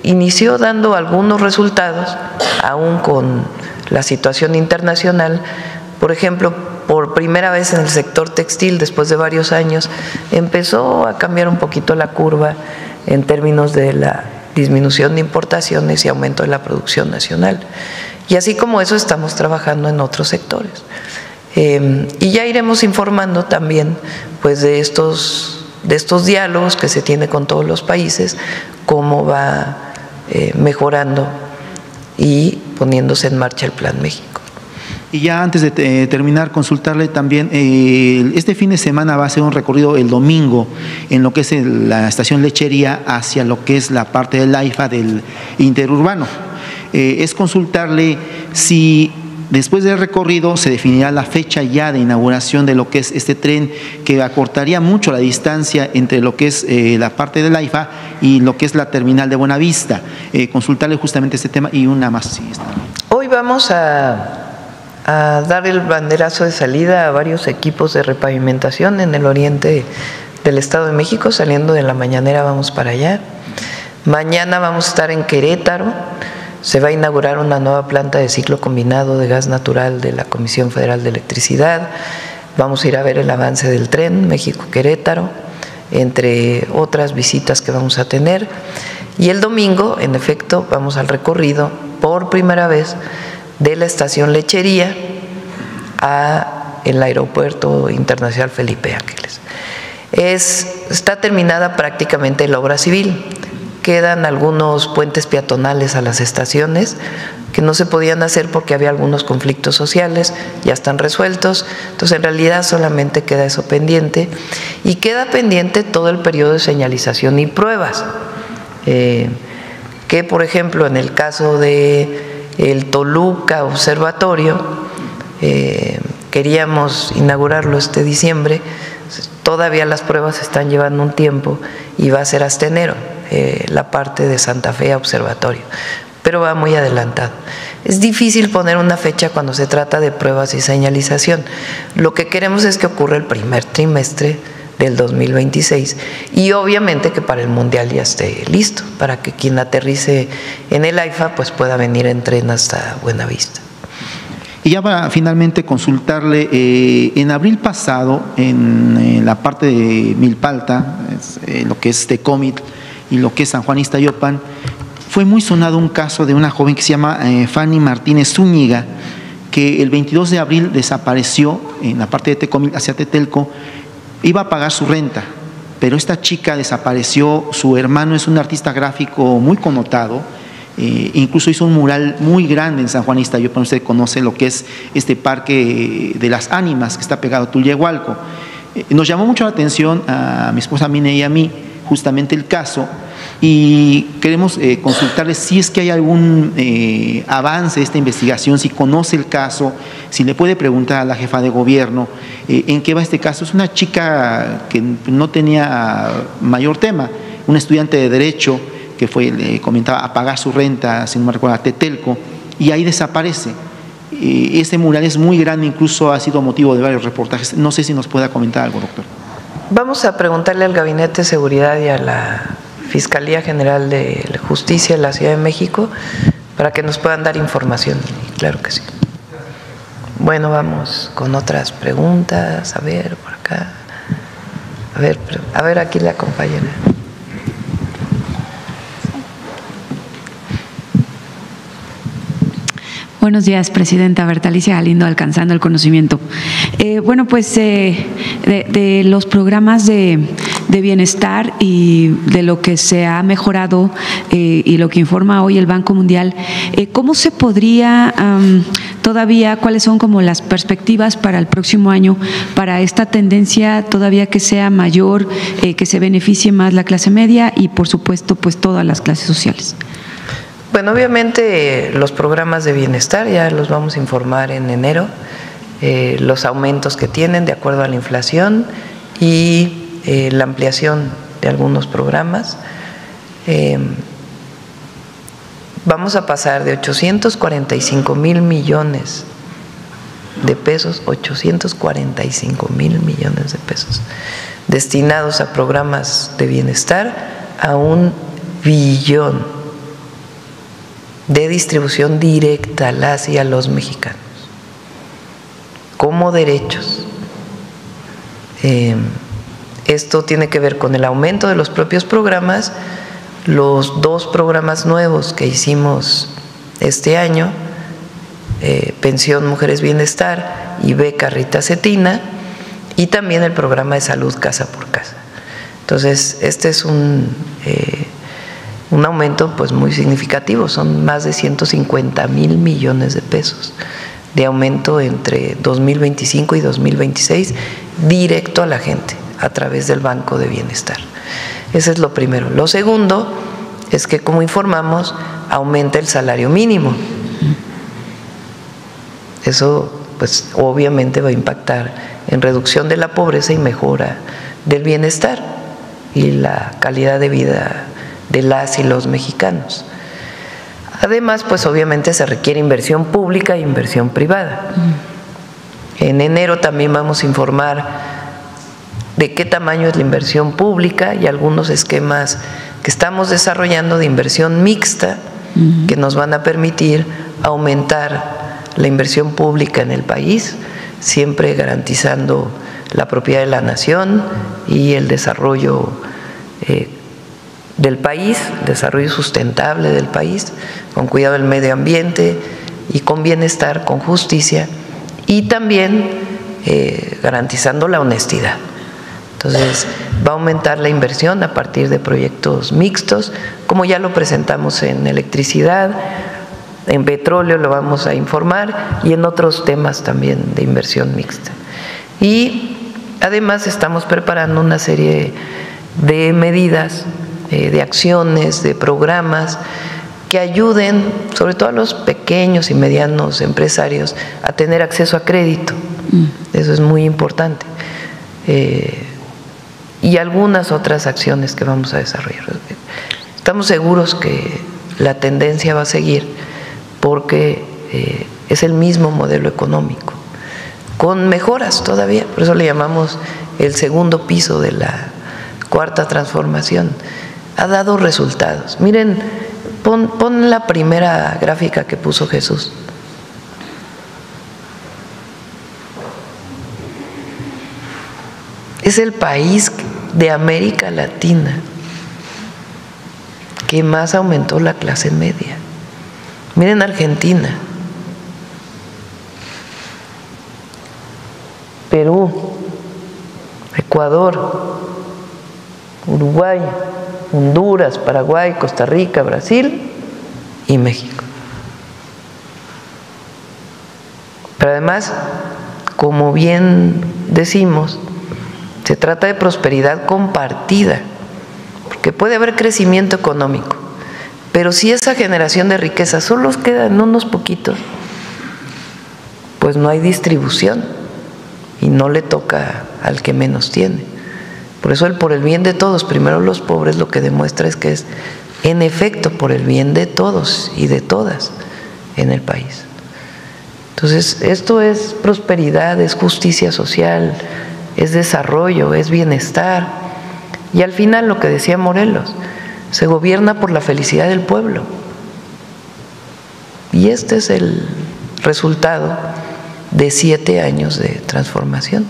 inició dando algunos resultados, aún con la situación internacional. Por ejemplo, por primera vez en el sector textil, después de varios años, empezó a cambiar un poquito la curva en términos de la disminución de importaciones y aumento de la producción nacional. Y así como eso estamos trabajando en otros sectores. Y ya iremos informando también pues de estos diálogos que se tiene con todos los países, cómo va mejorando y poniéndose en marcha el Plan México. Y ya antes de terminar, consultarle también, este fin de semana va a ser un recorrido el domingo en lo que es la estación Lechería hacia lo que es la parte del AIFA del interurbano. Es consultarle si después del recorrido se definirá la fecha ya de inauguración de lo que es este tren, que acortaría mucho la distancia entre lo que es la parte del AIFA y lo que es la terminal de Buenavista. Consultarle justamente este tema y una más. Sí, está. Hoy vamos a dar el banderazo de salida a varios equipos de repavimentación en el oriente del Estado de México. Saliendo de la mañanera vamos para allá. Mañana vamos a estar en Querétaro. Se va a inaugurar una nueva planta de ciclo combinado de gas natural de la Comisión Federal de Electricidad. Vamos a ir a ver el avance del tren México-Querétaro, entre otras visitas que vamos a tener. Y el domingo, en efecto, vamos al recorrido por primera vez de la estación Lechería a el Aeropuerto Internacional Felipe Ángeles. Está terminada prácticamente la obra civil. Quedan algunos puentes peatonales a las estaciones que no se podían hacer porque había algunos conflictos sociales, ya están resueltos. Entonces, en realidad solamente queda eso pendiente, y queda pendiente todo el periodo de señalización y pruebas, que por ejemplo en el caso de el Toluca Observatorio, queríamos inaugurarlo este diciembre. Todavía las pruebas están llevando un tiempo y va a ser hasta enero, la parte de Santa Fe Observatorio, pero va muy adelantado. Es difícil poner una fecha cuando se trata de pruebas y señalización. Lo que queremos es que ocurra el primer trimestre del 2026, y obviamente que para el Mundial ya esté listo, para que quien aterrice en el AIFA pues pueda venir en tren hasta Buenavista. Y ya para finalmente consultarle, en abril pasado, en la parte de Milpalta, lo que es Tecómitl y lo que es San Juan Ixtayopan, fue muy sonado un caso de una joven que se llama Fanny Martínez Zúñiga, que el 22 de abril desapareció en la parte de Tecómitl hacia Tetelco. Iba a pagar su renta, pero esta chica desapareció. Su hermano es un artista gráfico muy connotado, incluso hizo un mural muy grande en San Juan Ixtayopan. Usted conoce lo que es este parque de las ánimas que está pegado a Tulyehualco. Nos llamó mucho la atención a mi esposa Mine y a mí justamente el caso, y queremos consultarle si es que hay algún avance de esta investigación, si conoce el caso, si le puede preguntar a la jefa de gobierno en qué va este caso. Es una chica que no tenía mayor tema, un estudiante de Derecho que fue, le comentaba, a pagar su renta, si no me recuerdo, a Tetelco, y ahí desaparece. Este mural es muy grande, incluso ha sido motivo de varios reportajes. No sé si nos pueda comentar algo, doctor. Vamos a preguntarle al Gabinete de Seguridad y a la Fiscalía General de Justicia de la Ciudad de México para que nos puedan dar información. Claro que sí. Bueno, vamos con otras preguntas. A ver, por acá. A ver aquí la compañera. Buenos días, Presidenta. Bertalicia Galindo, Alcanzando el Conocimiento. Bueno, pues de los programas de bienestar y de lo que se ha mejorado y lo que informa hoy el Banco Mundial, ¿cómo se podría todavía, cuáles son como las perspectivas para el próximo año para esta tendencia todavía que sea mayor, que se beneficie más la clase media y por supuesto pues todas las clases sociales? Bueno, obviamente los programas de bienestar ya los vamos a informar en enero, los aumentos que tienen de acuerdo a la inflación y la ampliación de algunos programas. Vamos a pasar de 845,000 millones de pesos, 845,000 millones de pesos destinados a programas de bienestar, a 1 billón de distribución directa a las y a los mexicanos, como derechos. Esto tiene que ver con el aumento de los propios programas, los 2 programas nuevos que hicimos este año, Pensión Mujeres Bienestar y Beca Rita Cetina, y también el programa de salud Casa por Casa. Entonces, este es un aumento pues muy significativo, son más de 150,000 millones de pesos de aumento entre 2025 y 2026 directo a la gente a través del Banco de Bienestar. Ese es lo primero. Lo segundo es que, como informamos, aumenta el salario mínimo. Eso, pues, obviamente va a impactar en reducción de la pobreza y mejora del bienestar y la calidad de vida de las y los mexicanos. Además, pues obviamente se requiere inversión pública e inversión privada. En enero también vamos a informar de qué tamaño es la inversión pública y algunos esquemas que estamos desarrollando de inversión mixta que nos van a permitir aumentar la inversión pública en el país, siempre garantizando la propiedad de la nación y el desarrollo del país, desarrollo sustentable del país, con cuidado del medio ambiente y con bienestar, con justicia y también garantizando la honestidad. Entonces, va a aumentar la inversión a partir de proyectos mixtos, como ya lo presentamos en electricidad, en petróleo lo vamos a informar y en otros temas también de inversión mixta. Y además estamos preparando una serie de medidas, de acciones, de programas que ayuden sobre todo a los pequeños y medianos empresarios a tener acceso a crédito. Eso es muy importante. Y algunas otras acciones que vamos a desarrollar. Estamos seguros que la tendencia va a seguir porque es el mismo modelo económico, con mejoras todavía, por eso le llamamos el segundo piso de la cuarta transformación. Ha dado resultados. Miren, pon la primera gráfica que puso Jesús. Es el país de América Latina que más aumentó la clase media. Miren Argentina, Perú, Ecuador, Uruguay, Honduras, Paraguay, Costa Rica, Brasil y México. Pero además, como bien decimos, se trata de prosperidad compartida, porque puede haber crecimiento económico, pero si esa generación de riqueza solo queda en unos poquitos, pues no hay distribución y no le toca al que menos tiene. Por eso el por el bien de todos, primero los pobres, lo que demuestra es que es en efecto por el bien de todos y de todas en el país. Entonces, esto es prosperidad, es justicia social, es desarrollo, es bienestar. Y al final, lo que decía Morelos, se gobierna por la felicidad del pueblo. Y este es el resultado de 7 años de transformación.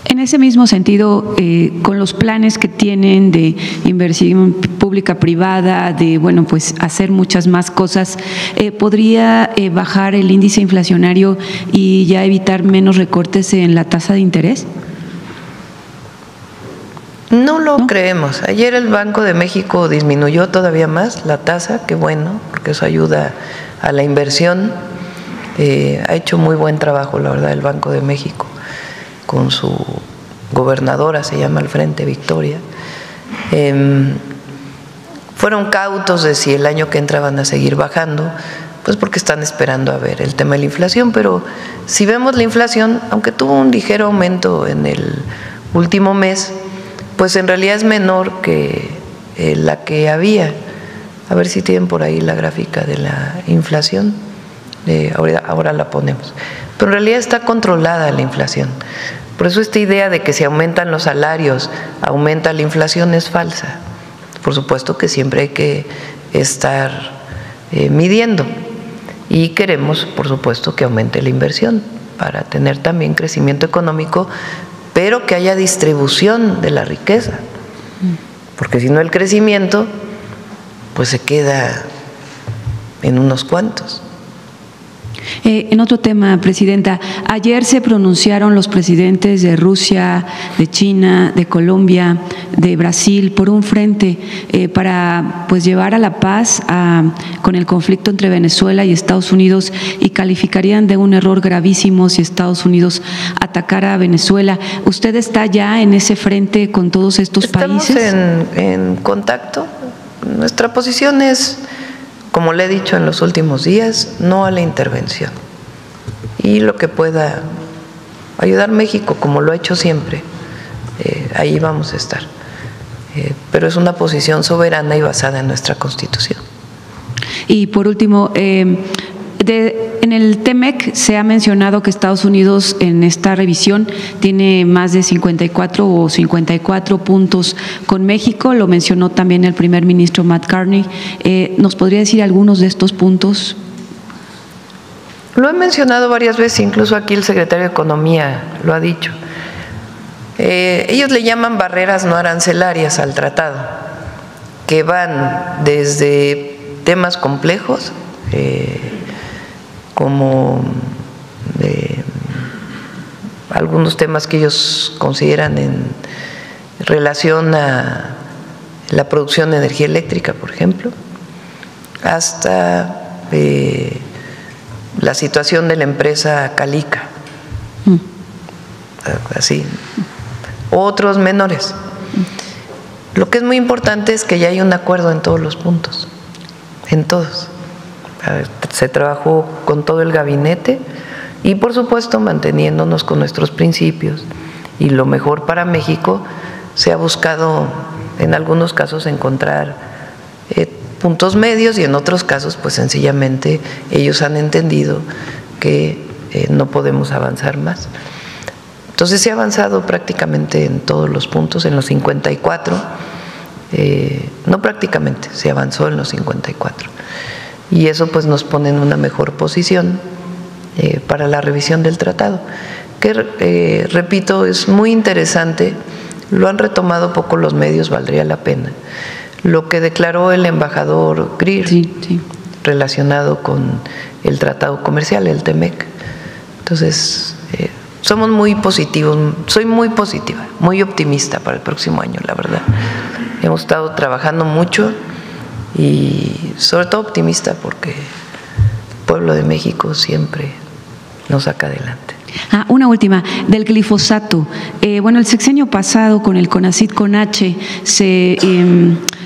En ese mismo sentido, con los planes que tienen de inversión pública-privada, de pues hacer muchas más cosas, ¿podría bajar el índice inflacionario y ya evitar menos recortes en la tasa de interés? No lo creemos. Ayer el Banco de México disminuyó todavía más la tasa, qué bueno, porque eso ayuda a la inversión. Ha hecho muy buen trabajo, la verdad, el Banco de México, con su gobernadora, se llama al frente, Victoria. Fueron cautos de si el año que entra van a seguir bajando, pues porque están esperando a ver el tema de la inflación, pero si vemos la inflación, aunque tuvo un ligero aumento en el último mes, pues en realidad es menor que la que había. A ver si tienen por ahí la gráfica de la inflación, ahora la ponemos. Pero en realidad está controlada la inflación. Por eso esta idea de que si aumentan los salarios, aumenta la inflación es falsa. Por supuesto que siempre hay que estar midiendo. Y queremos, por supuesto, que aumente la inversión para tener también crecimiento económico, pero que haya distribución de la riqueza. Porque si no, el crecimiento pues se queda en unos cuantos. En otro tema, Presidenta, ayer se pronunciaron los presidentes de Rusia, de China, de Colombia, de Brasil, por un frente para pues llevar a la paz con el conflicto entre Venezuela y Estados Unidos, y calificarían de un error gravísimo si Estados Unidos atacara a Venezuela. ¿Usted está ya en ese frente con todos estos países? Estamos en contacto. Nuestra posición es, como le he dicho en los últimos días, no a la intervención. Y lo que pueda ayudar México, como lo ha hecho siempre, ahí vamos a estar. Pero es una posición soberana y basada en nuestra Constitución. Y por último, en el TEMEC se ha mencionado que Estados Unidos en esta revisión tiene más de 54 puntos con México, lo mencionó también el primer ministro Matt Carney. ¿Nos podría decir algunos de estos puntos? Lo he mencionado varias veces, incluso aquí el secretario de Economía lo ha dicho. Ellos le llaman barreras no arancelarias al tratado, que van desde temas complejos, como algunos temas que ellos consideran en relación a la producción de energía eléctrica, por ejemplo, hasta la situación de la empresa Calica, así, otros menores. Lo que es muy importante es que ya hay un acuerdo en todos los puntos, en todos. Se trabajó con todo el gabinete y, por supuesto, manteniéndonos con nuestros principios. Y lo mejor para México, se ha buscado en algunos casos encontrar puntos medios, y en otros casos pues sencillamente ellos han entendido que no podemos avanzar más. Entonces se ha avanzado prácticamente en todos los puntos, en los 54, no prácticamente, se avanzó en los 54. Y eso pues nos pone en una mejor posición para la revisión del tratado, que repito, es muy interesante, lo han retomado poco los medios, valdría la pena. Lo que declaró el embajador Greer, relacionado con el tratado comercial, el TEMEC. Entonces, somos muy positivos, soy muy positiva, muy optimista para el próximo año, la verdad. Hemos estado trabajando mucho y sobre todo optimista porque el pueblo de México siempre nos saca adelante. Una última, del glifosato. Bueno, el sexenio pasado con el CONACYT-CONACHE se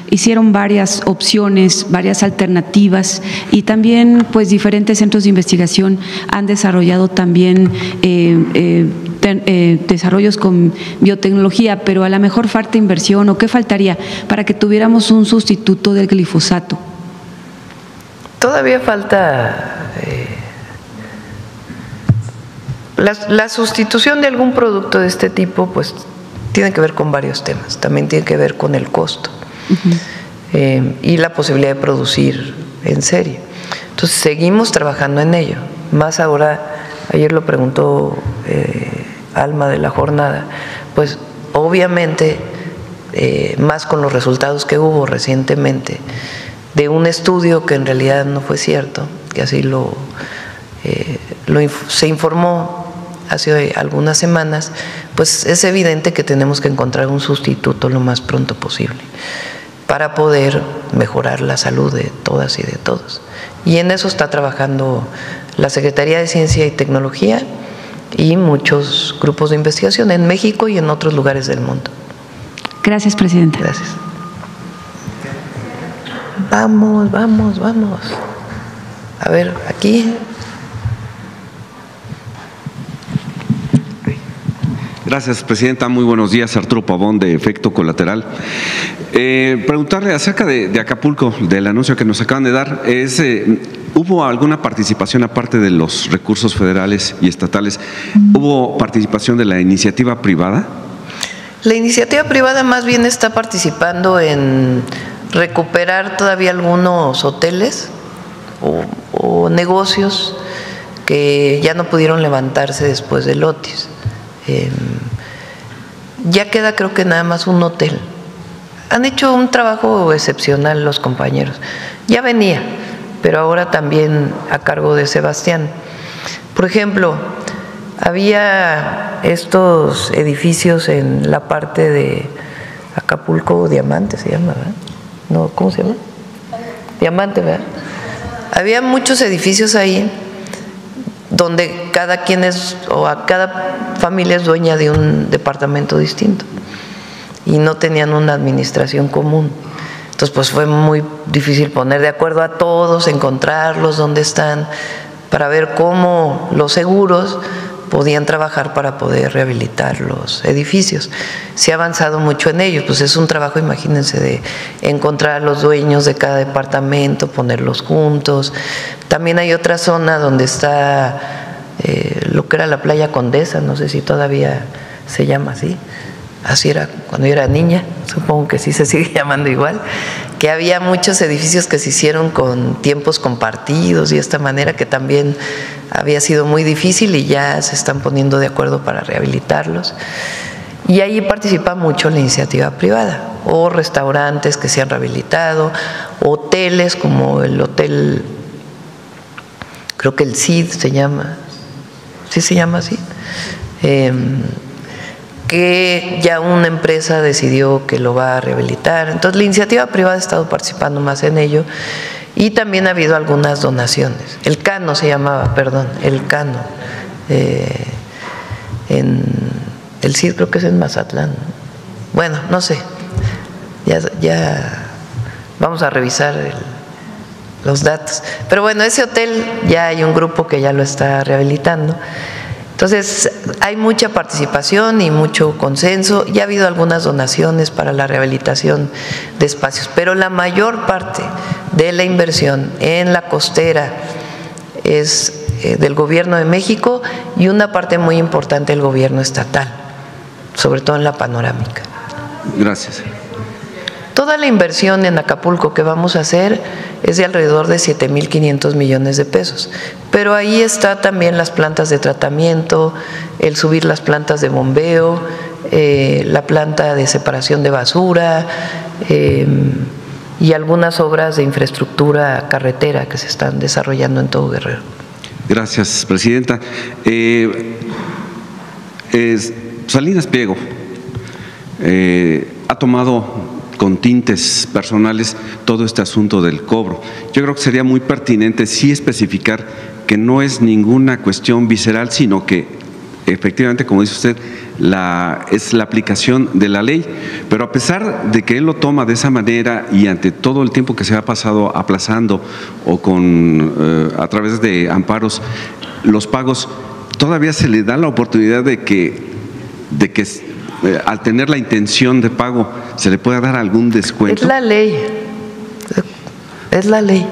hicieron varias opciones, varias alternativas, y también pues diferentes centros de investigación han desarrollado también desarrollos con biotecnología, pero a lo mejor falta inversión, ¿o qué faltaría para que tuviéramos un sustituto del glifosato? Todavía falta la sustitución de algún producto de este tipo, pues tiene que ver con varios temas. También tiene que ver con el costo y la posibilidad de producir en serie. Entonces seguimos trabajando en ello. Más ahora, ayer lo preguntó Alma de la jornada, pues obviamente más con los resultados que hubo recientemente de un estudio que en realidad no fue cierto, que así se informó hace algunas semanas, pues es evidente que tenemos que encontrar un sustituto lo más pronto posible para poder mejorar la salud de todas y de todos. Y en eso está trabajando la Secretaría de Ciencia y Tecnología y muchos grupos de investigación en México y en otros lugares del mundo. Gracias, Presidenta. Gracias. Vamos. A ver, aquí. Gracias, Presidenta. Muy buenos días. Arturo Pavón, de Efecto Colateral. Preguntarle acerca de Acapulco, del anuncio que nos acaban de dar. ¿Hubo alguna participación, aparte de los recursos federales y estatales, hubo participación de la iniciativa privada? La iniciativa privada más bien está participando en recuperar todavía algunos hoteles o negocios que ya no pudieron levantarse después del Otis. Ya queda, creo que nada más un hotel. Han hecho un trabajo excepcional los compañeros. Ya venía, pero ahora también a cargo de Sebastián. Por ejemplo, había estos edificios en la parte de Acapulco, Diamante se llama, ¿verdad? No, ¿cómo se llama? Diamante, ¿verdad? Había muchos edificios ahí donde cada quien cada familia es dueña de un departamento distinto y no tenían una administración común. Entonces, pues fue muy difícil poner de acuerdo a todos, encontrarlos, dónde están, para ver cómo los seguros podían trabajar para poder rehabilitar los edificios. Se ha avanzado mucho en ello, pues es un trabajo, imagínense, de encontrar a los dueños de cada departamento, ponerlos juntos. También hay otra zona donde está lo que era la playa Condesa, no sé si todavía se llama así. Así era cuando yo era niña, supongo que sí se sigue llamando igual, que había muchos edificios que se hicieron con tiempos compartidos y de esta manera, que también había sido muy difícil y ya se están poniendo de acuerdo para rehabilitarlos. Y ahí participa mucho la iniciativa privada, o restaurantes que se han rehabilitado, hoteles como el hotel, creo que el CID se llama, ¿sí se llama así? Que ya una empresa decidió que lo va a rehabilitar. Entonces la iniciativa privada ha estado participando más en ello y también ha habido algunas donaciones. El Cano se llamaba, perdón, el Cano. En el CID creo que es en Mazatlán. Bueno, no sé, ya vamos a revisar los datos. Pero bueno, ese hotel ya hay un grupo que ya lo está rehabilitando. Entonces, hay mucha participación y mucho consenso, y ha habido algunas donaciones para la rehabilitación de espacios, pero la mayor parte de la inversión en la costera es del Gobierno de México y una parte muy importante del Gobierno estatal, sobre todo en la panorámica. Gracias. Toda la inversión en Acapulco que vamos a hacer es de alrededor de 7,500 millones de pesos, pero ahí está también las plantas de tratamiento, el subir las plantas de bombeo, la planta de separación de basura y algunas obras de infraestructura carretera que se están desarrollando en todo Guerrero. Gracias, presidenta. Salinas Pliego ha tomado con tintes personales todo este asunto del cobro. Yo creo que sería muy pertinente sí especificar que no es ninguna cuestión visceral, sino que efectivamente, como dice usted, es la aplicación de la ley. Pero a pesar de que él lo toma de esa manera y ante todo el tiempo que se ha pasado aplazando o a través de amparos los pagos, todavía se le da la oportunidad de que al tener la intención de pago se le pueda dar algún descuento. Es la ley, es la ley.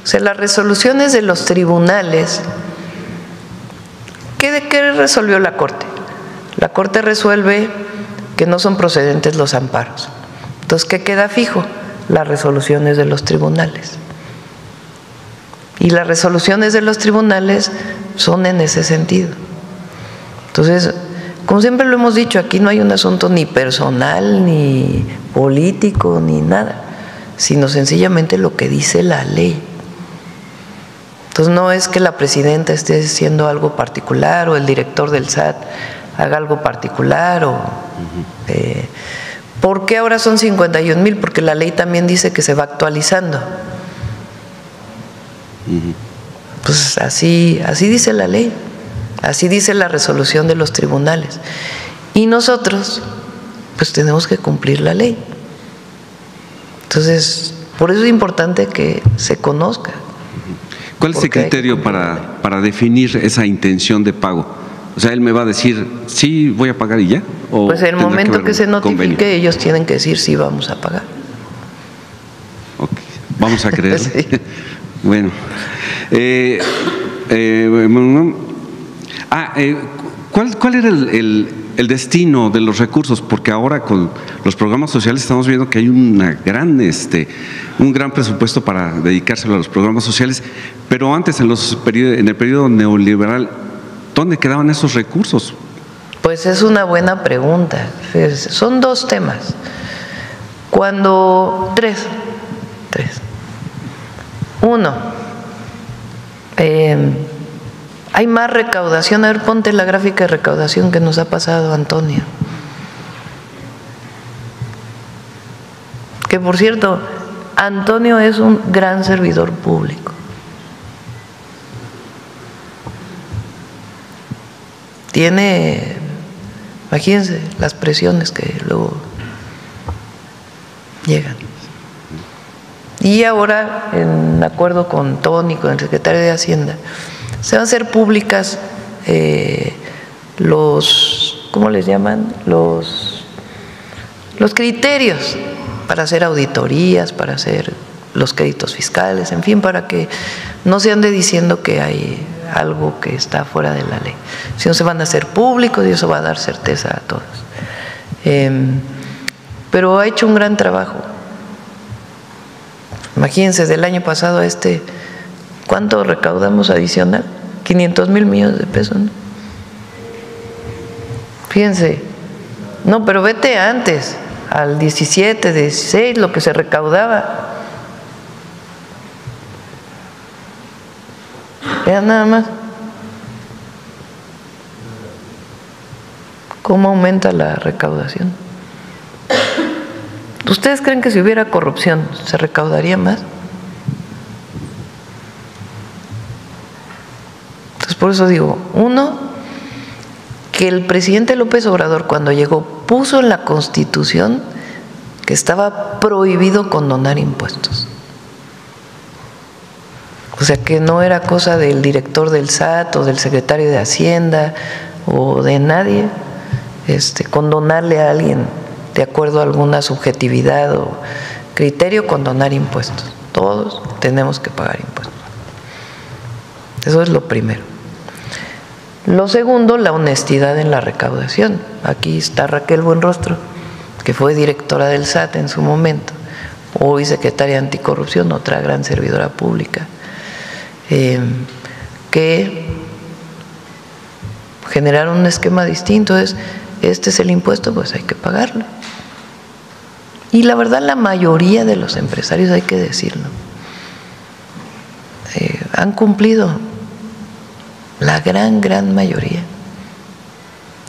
O sea, las resoluciones de los tribunales, ¿qué resolvió la Corte? La Corte resuelve que no son procedentes los amparos. Entonces, ¿qué queda fijo? Las resoluciones de los tribunales. Y las resoluciones de los tribunales son en ese sentido. Entonces, como siempre lo hemos dicho, aquí no hay un asunto ni personal, ni político, ni nada, sino sencillamente lo que dice la ley. Entonces no es que la presidenta esté haciendo algo particular o el director del SAT haga algo particular ¿por qué ahora son 51,000? Porque la ley también dice que se va actualizando. Pues así dice la ley. Así dice la resolución de los tribunales. Y nosotros, pues tenemos que cumplir la ley. Entonces, por eso es importante que se conozca. ¿Cuál es el criterio para definir esa intención de pago? O sea, él me va a decir, sí, voy a pagar y ya. ¿O pues en el momento que se notifique, ellos tienen que decir, sí, vamos a pagar. Okay. Vamos a creer. Sí. Bueno. ¿Cuál era el destino de los recursos? Porque ahora con los programas sociales estamos viendo que hay un gran presupuesto para dedicárselo a los programas sociales, pero antes en el periodo neoliberal, ¿dónde quedaban esos recursos? Pues es una buena pregunta. Son dos temas. Tres. Uno, hay Hay más recaudación. A ver, ponte la gráfica de recaudación que nos ha pasado Antonio. Que por cierto, Antonio es un gran servidor público. Tiene, imagínense las presiones que luego llegan. Y ahora, en acuerdo con Tony, con el secretario de Hacienda, se van a hacer públicas los, ¿cómo les llaman? Los criterios para hacer auditorías, para hacer los créditos fiscales, en fin, para que no se ande diciendo que hay algo que está fuera de la ley, sino se van a hacer públicos y eso va a dar certeza a todos. Pero ha hecho un gran trabajo. Imagínense, del año pasado a este, ¿cuánto recaudamos adicional? 500,000 millones de pesos, ¿no? Fíjense, no, pero vete antes, al 17, 16, lo que se recaudaba. Vean nada más cómo aumenta la recaudación. ¿Ustedes creen que si hubiera corrupción se recaudaría más? Entonces, por eso digo, uno, que el presidente López Obrador cuando llegó puso en la Constitución que estaba prohibido condonar impuestos. O sea, que no era cosa del director del SAT o del secretario de Hacienda o de nadie condonarle a alguien de acuerdo a alguna subjetividad o criterio, condonar impuestos. Todos tenemos que pagar impuestos. Eso es lo primero. Lo segundo, la honestidad en la recaudación. Aquí está Raquel Buenrostro, que fue directora del SAT en su momento, hoy secretaria de Anticorrupción, otra gran servidora pública, que generaron un esquema distinto. Este es el impuesto, pues hay que pagarlo. Y la verdad, la mayoría de los empresarios, hay que decirlo, han cumplido, la gran mayoría.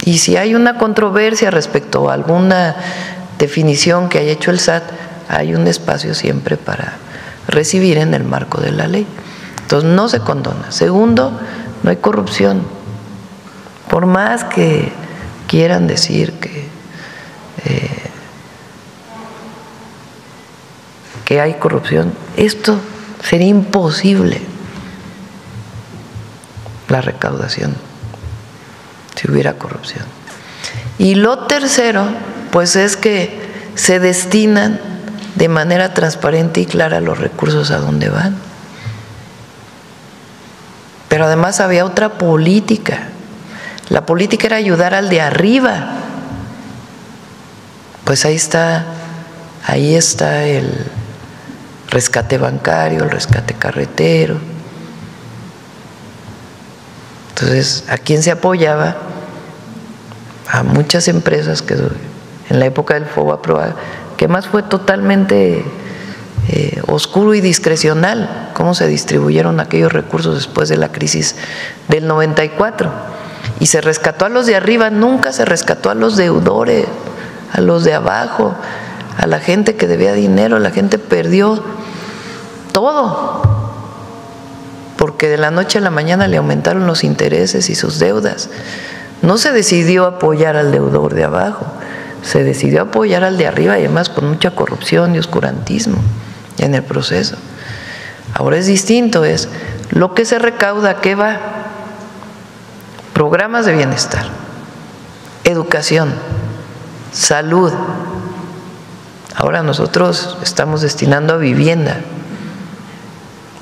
Y si hay una controversia respecto a alguna definición que haya hecho el SAT, hay un espacio siempre para recibir en el marco de la ley. Entonces no se condona. Segundo, no hay corrupción. Por más que quieran decir que hay corrupción, esto sería imposible, la recaudación, si hubiera corrupción. Y lo tercero, pues es que se destinan de manera transparente y clara los recursos a dónde van. Pero además había otra política. La política era ayudar al de arriba. Pues ahí está el rescate bancario, el rescate carretero. Entonces, ¿a quién se apoyaba? A muchas empresas que en la época del FOBAPROA, que más fue totalmente oscuro y discrecional, cómo se distribuyeron aquellos recursos después de la crisis del 94. Y se rescató a los de arriba, nunca se rescató a los deudores, a los de abajo, a la gente que debía dinero. La gente perdió todo, porque de la noche a la mañana le aumentaron los intereses y sus deudas. No se decidió apoyar al deudor de abajo, se decidió apoyar al de arriba, y además con mucha corrupción y oscurantismo en el proceso. Ahora es distinto, es lo que se recauda, ¿a qué va? Programas de bienestar, educación, salud. Ahora nosotros estamos destinando a vivienda,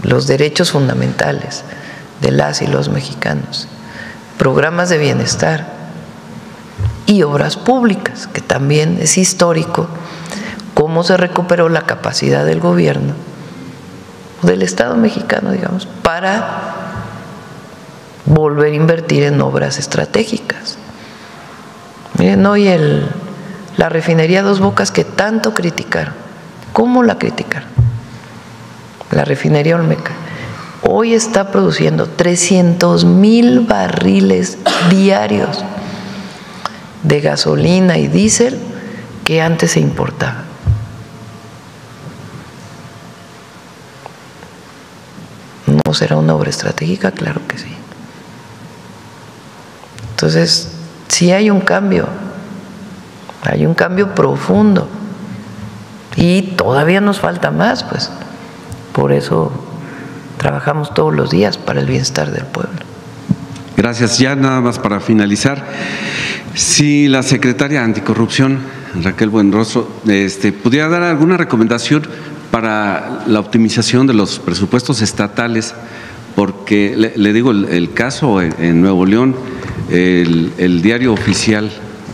los derechos fundamentales de las y los mexicanos, programas de bienestar y obras públicas, que también es histórico cómo se recuperó la capacidad del gobierno, del Estado mexicano, digamos, para volver a invertir en obras estratégicas. Miren, hoy la refinería Dos Bocas, que tanto criticaron, ¿cómo la criticaron? La refinería Olmeca. hoy está produciendo 300,000 barriles diarios de gasolina y diésel que antes se importaba. ¿No será una obra estratégica? Claro que sí. Entonces, sí hay un cambio profundo y todavía nos falta más, pues. Por eso trabajamos todos los días para el bienestar del pueblo. Gracias. Ya nada más para finalizar, si la secretaria anticorrupción, Raquel Buenrostro, pudiera dar alguna recomendación para la optimización de los presupuestos estatales, porque le digo, el caso en Nuevo León, el diario oficial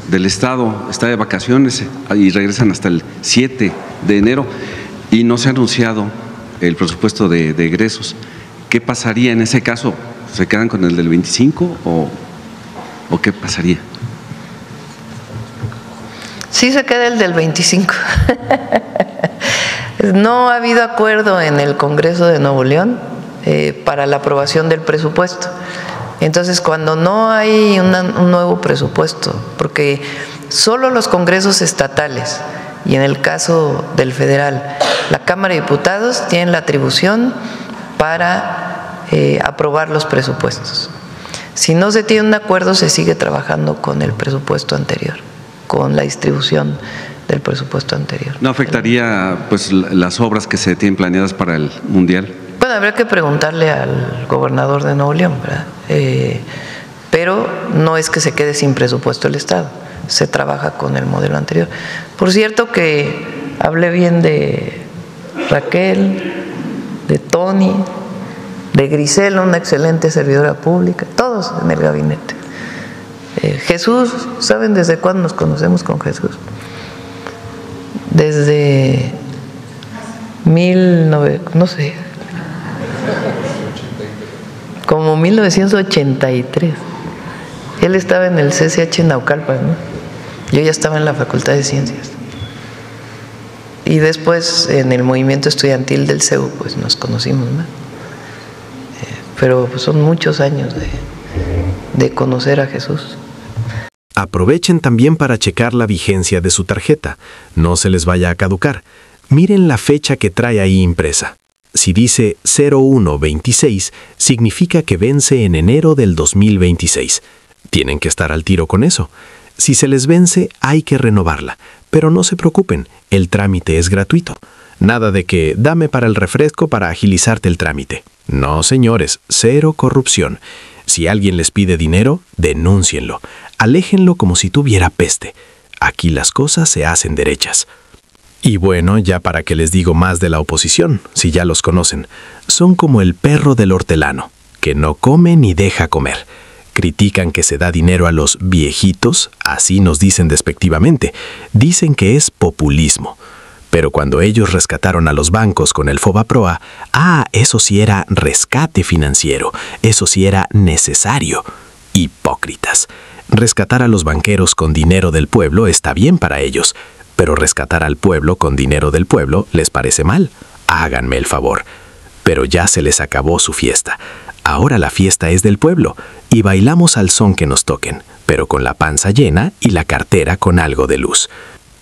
del Estado está de vacaciones y regresan hasta el 7 de enero y no se ha anunciado el presupuesto de egresos. ¿Qué pasaría en ese caso? ¿Se quedan con el del 25 o qué pasaría? Sí se queda el del 25. No ha habido acuerdo en el Congreso de Nuevo León para la aprobación del presupuesto. Entonces, cuando no hay un nuevo presupuesto, porque solo los congresos estatales y en el caso del federal, la Cámara de Diputados tienen la atribución para aprobar los presupuestos. Si no se tiene un acuerdo, se sigue trabajando con el presupuesto anterior, con la distribución del presupuesto anterior. ¿No afectaría pues las obras que se tienen planeadas para el Mundial? Bueno, habría que preguntarle al gobernador de Nuevo León, ¿verdad? Pero no es que se quede sin presupuesto el Estado, se trabaja con el modelo anterior. Por cierto que hablé bien de Raquel, de Tony, de Grisela, una excelente servidora pública, todos en el gabinete. Jesús, ¿saben desde cuándo nos conocemos con Jesús? Desde como 1983. Él estaba en el CCH en Naucalpan, ¿no? Yo ya estaba en la Facultad de Ciencias. Y después en el movimiento estudiantil del CEU, pues nos conocimos, ¿no? Pero pues, son muchos años de conocer a Jesús. Aprovechen también para checar la vigencia de su tarjeta. No se les vaya a caducar. Miren la fecha que trae ahí impresa. Si dice 0126, significa que vence en enero del 2026. Tienen que estar al tiro con eso. Si se les vence, hay que renovarla. Pero no se preocupen, el trámite es gratuito. Nada de que dame para el refresco para agilizarte el trámite. No, señores, cero corrupción. Si alguien les pide dinero, denúncienlo. Aléjenlo como si tuviera peste. Aquí las cosas se hacen derechas. Y bueno, ya para que les digo más de la oposición, si ya los conocen, son como el perro del hortelano, que no come ni deja comer. Critican que se da dinero a los viejitos, así nos dicen despectivamente. Dicen que es populismo. Pero cuando ellos rescataron a los bancos con el FOBAPROA, eso sí era rescate financiero, eso sí era necesario. Hipócritas. Rescatar a los banqueros con dinero del pueblo está bien para ellos, pero rescatar al pueblo con dinero del pueblo les parece mal. Háganme el favor. Pero ya se les acabó su fiesta. Ahora la fiesta es del pueblo y bailamos al son que nos toquen, pero con la panza llena y la cartera con algo de luz.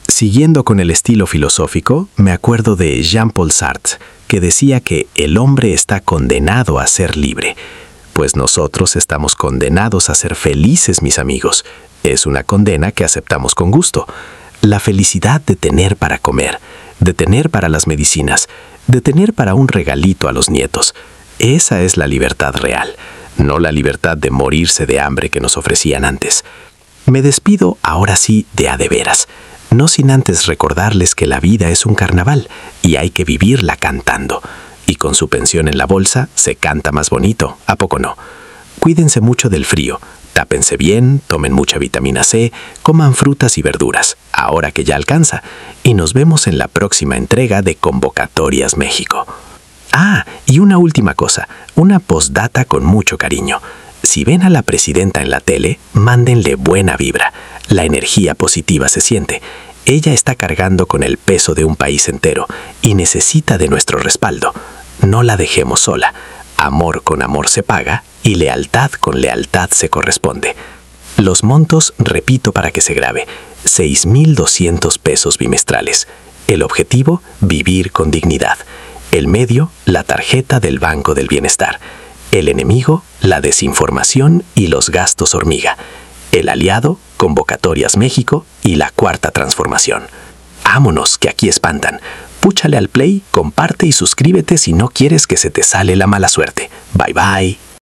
Siguiendo con el estilo filosófico, me acuerdo de Jean-Paul Sartre, que decía que el hombre está condenado a ser libre. Pues nosotros estamos condenados a ser felices, mis amigos. Es una condena que aceptamos con gusto. La felicidad de tener para comer, de tener para las medicinas, de tener para un regalito a los nietos. Esa es la libertad real, no la libertad de morirse de hambre que nos ofrecían antes. Me despido ahora sí de a de veras, no sin antes recordarles que la vida es un carnaval y hay que vivirla cantando. Y con su pensión en la bolsa se canta más bonito, ¿a poco no? Cuídense mucho del frío, tápense bien, tomen mucha vitamina C, coman frutas y verduras, ahora que ya alcanza, y nos vemos en la próxima entrega de Convocatorias México. Y una última cosa, una postdata con mucho cariño. Si ven a la presidenta en la tele, mándenle buena vibra. La energía positiva se siente. Ella está cargando con el peso de un país entero y necesita de nuestro respaldo. No la dejemos sola. amor con amor se paga y lealtad con lealtad se corresponde. Los montos, repito para que se grabe, 6,200 pesos bimestrales. El objetivo, vivir con dignidad. El medio, la tarjeta del Banco del Bienestar. El enemigo, la desinformación y los gastos hormiga. El aliado, Convocatorias México y la Cuarta Transformación. ¡Vámonos, que aquí espantan! Púchale al play, comparte y suscríbete si no quieres que se te sale la mala suerte. Bye bye.